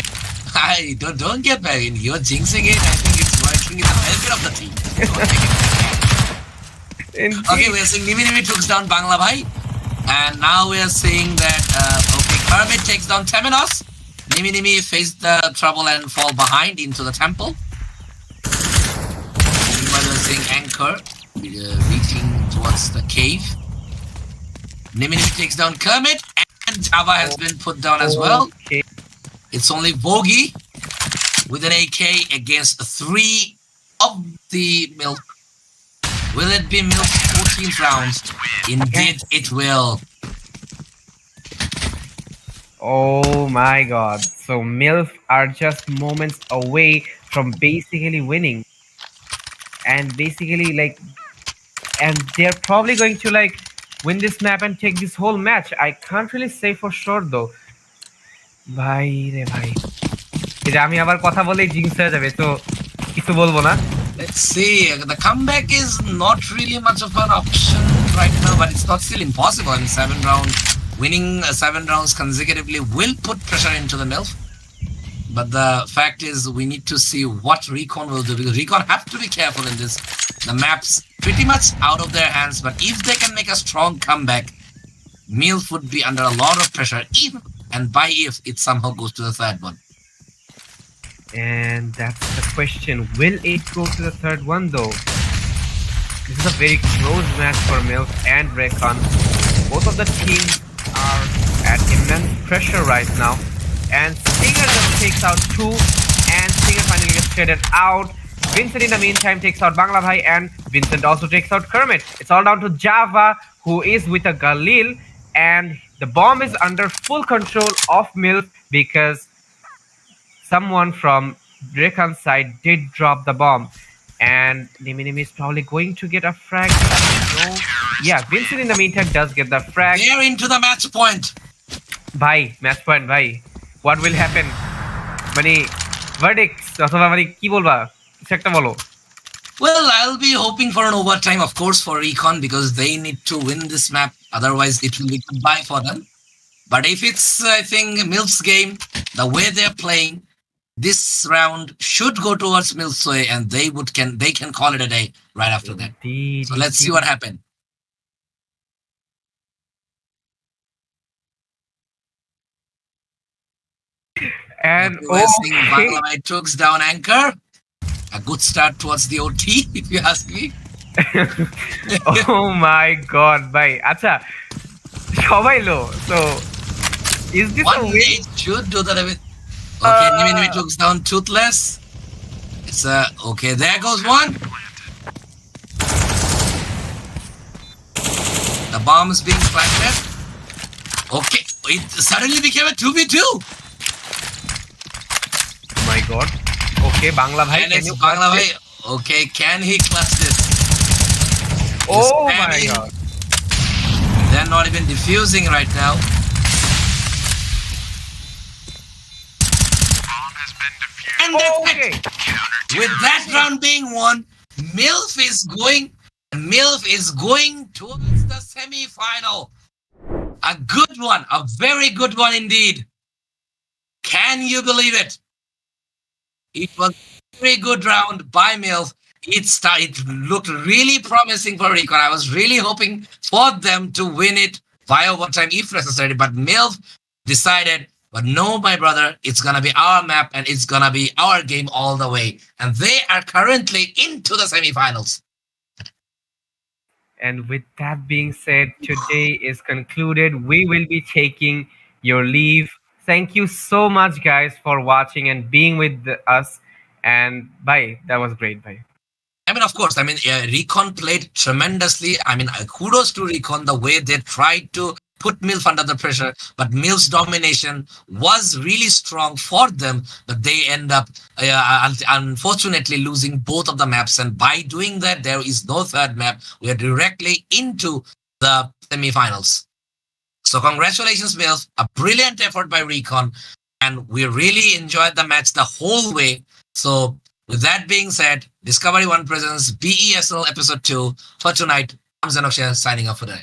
I don't get back in. You're jinxing it. I think it's working in the benefit of the team. Okay, we are seeing Nimi took down Bangla Bhai. And now we are seeing that, okay, Kermit takes down Temenos. Nimi faced the trouble and fall behind into the temple. Meanwhile, we are seeing Anchor reaching towards the cave. Nimi takes down Kermit. And Java has been put down as well. Okay. It's only Vogi with an AK against 3 of the M.I.L.F. Will it be M.I.L.F 14th round? Indeed, it will. Oh my god. So M.I.L.F are just moments away from basically winning. And basically like and they're probably going to like win this map and take this whole match. I can't really say for sure though. ভাই রে ভাই এই যে আমি আবার কথা বলেই জিংস হয়ে যাবে তো কিছু বলবো না Let's see. The comeback is not really much of an option right now, but it's not still impossible. I mean, winning 7 rounds consecutively will put pressure into the M.I.L.F. But the fact is, we need to see what R3CON will do, because R3CON have to be careful in this. The map's pretty much out of their hands, but if they can make a strong comeback, M.I.L.F would be under a lot of pressure, and by if it somehow goes to the third one. and that's the question, will it go to the third one though? This is a very close match for M.I.L.F and R3CON. Both of the teams are at immense pressure right now, and Stinger just takes out 2 and Stinger finally gets traded out. Vincent in the meantime takes out Bangla Bhai, and Vincent also takes out Kermit. It's all down to Java, who is with a Galil, and the bomb is under full control of M.I.L.F because someone from R3CON's side did drop the bomb. And Nimi is probably going to get a frag. No. Yeah, Vincent in the meantime does get the frag. They're into the match point. Bhai, match point, bhai. What will happen? Mani verdicts অথবা মানে কি বলবা কিছু একটা বলো Well, I'll be hoping for an overtime, of course, for R3CON, because they need to win this map. Otherwise, it will be goodbye for them. But if it's, I think, M.I.L.F.'s game, the way they're playing, this round should go towards M.I.L.F's way, and they can call it a day right after that. So let's see what happens. And we're seeing Bangladesh takes down Anchor. A good start towards the OT, if you ask me. oh my god, bhai. আচ্ছা সবাই লো so is this one a win? Should do that a bit. Okay, Nimi takes down Toothless. It's okay, there goes one. The bomb is being planted. Okay, it suddenly became a 2v2. Oh my god. Okay, Bangla Bhai, and it's Bangla Bhai. Okay, can he clutch this? Oh my god. They're not even diffusing right now. And that's it. With that round being won, M.I.L.F is going towards the semi-final. A good one, a very good one indeed. Can you believe it? It was a very good round by M.I.L.F, It looked really promising for R3CON. I was really hoping for them to win it via overtime if necessary, but M.I.L.F decided, but no, my brother, it's gonna be our map and it's gonna be our game all the way. And they are currently into the semifinals. And with that being said, today is concluded. We will be taking your leave. Thank you so much, guys, for watching and being with us. And bye. That was great. Bye. I mean, of course, R3CON played tremendously. I mean, kudos to R3CON, the way they tried to put M.I.L.F under the pressure, but M.I.L.F's domination was really strong for them, but they end up, unfortunately, losing both of the maps. And by doing that, there is no third map. We are directly into the semifinals. So congratulations, M.I.L.F. A brilliant effort by R3CON, and we really enjoyed the match the whole way. So with that being said, Discovery One presents BESL Episode 2 for tonight. I'm Zenoksha signing off for today.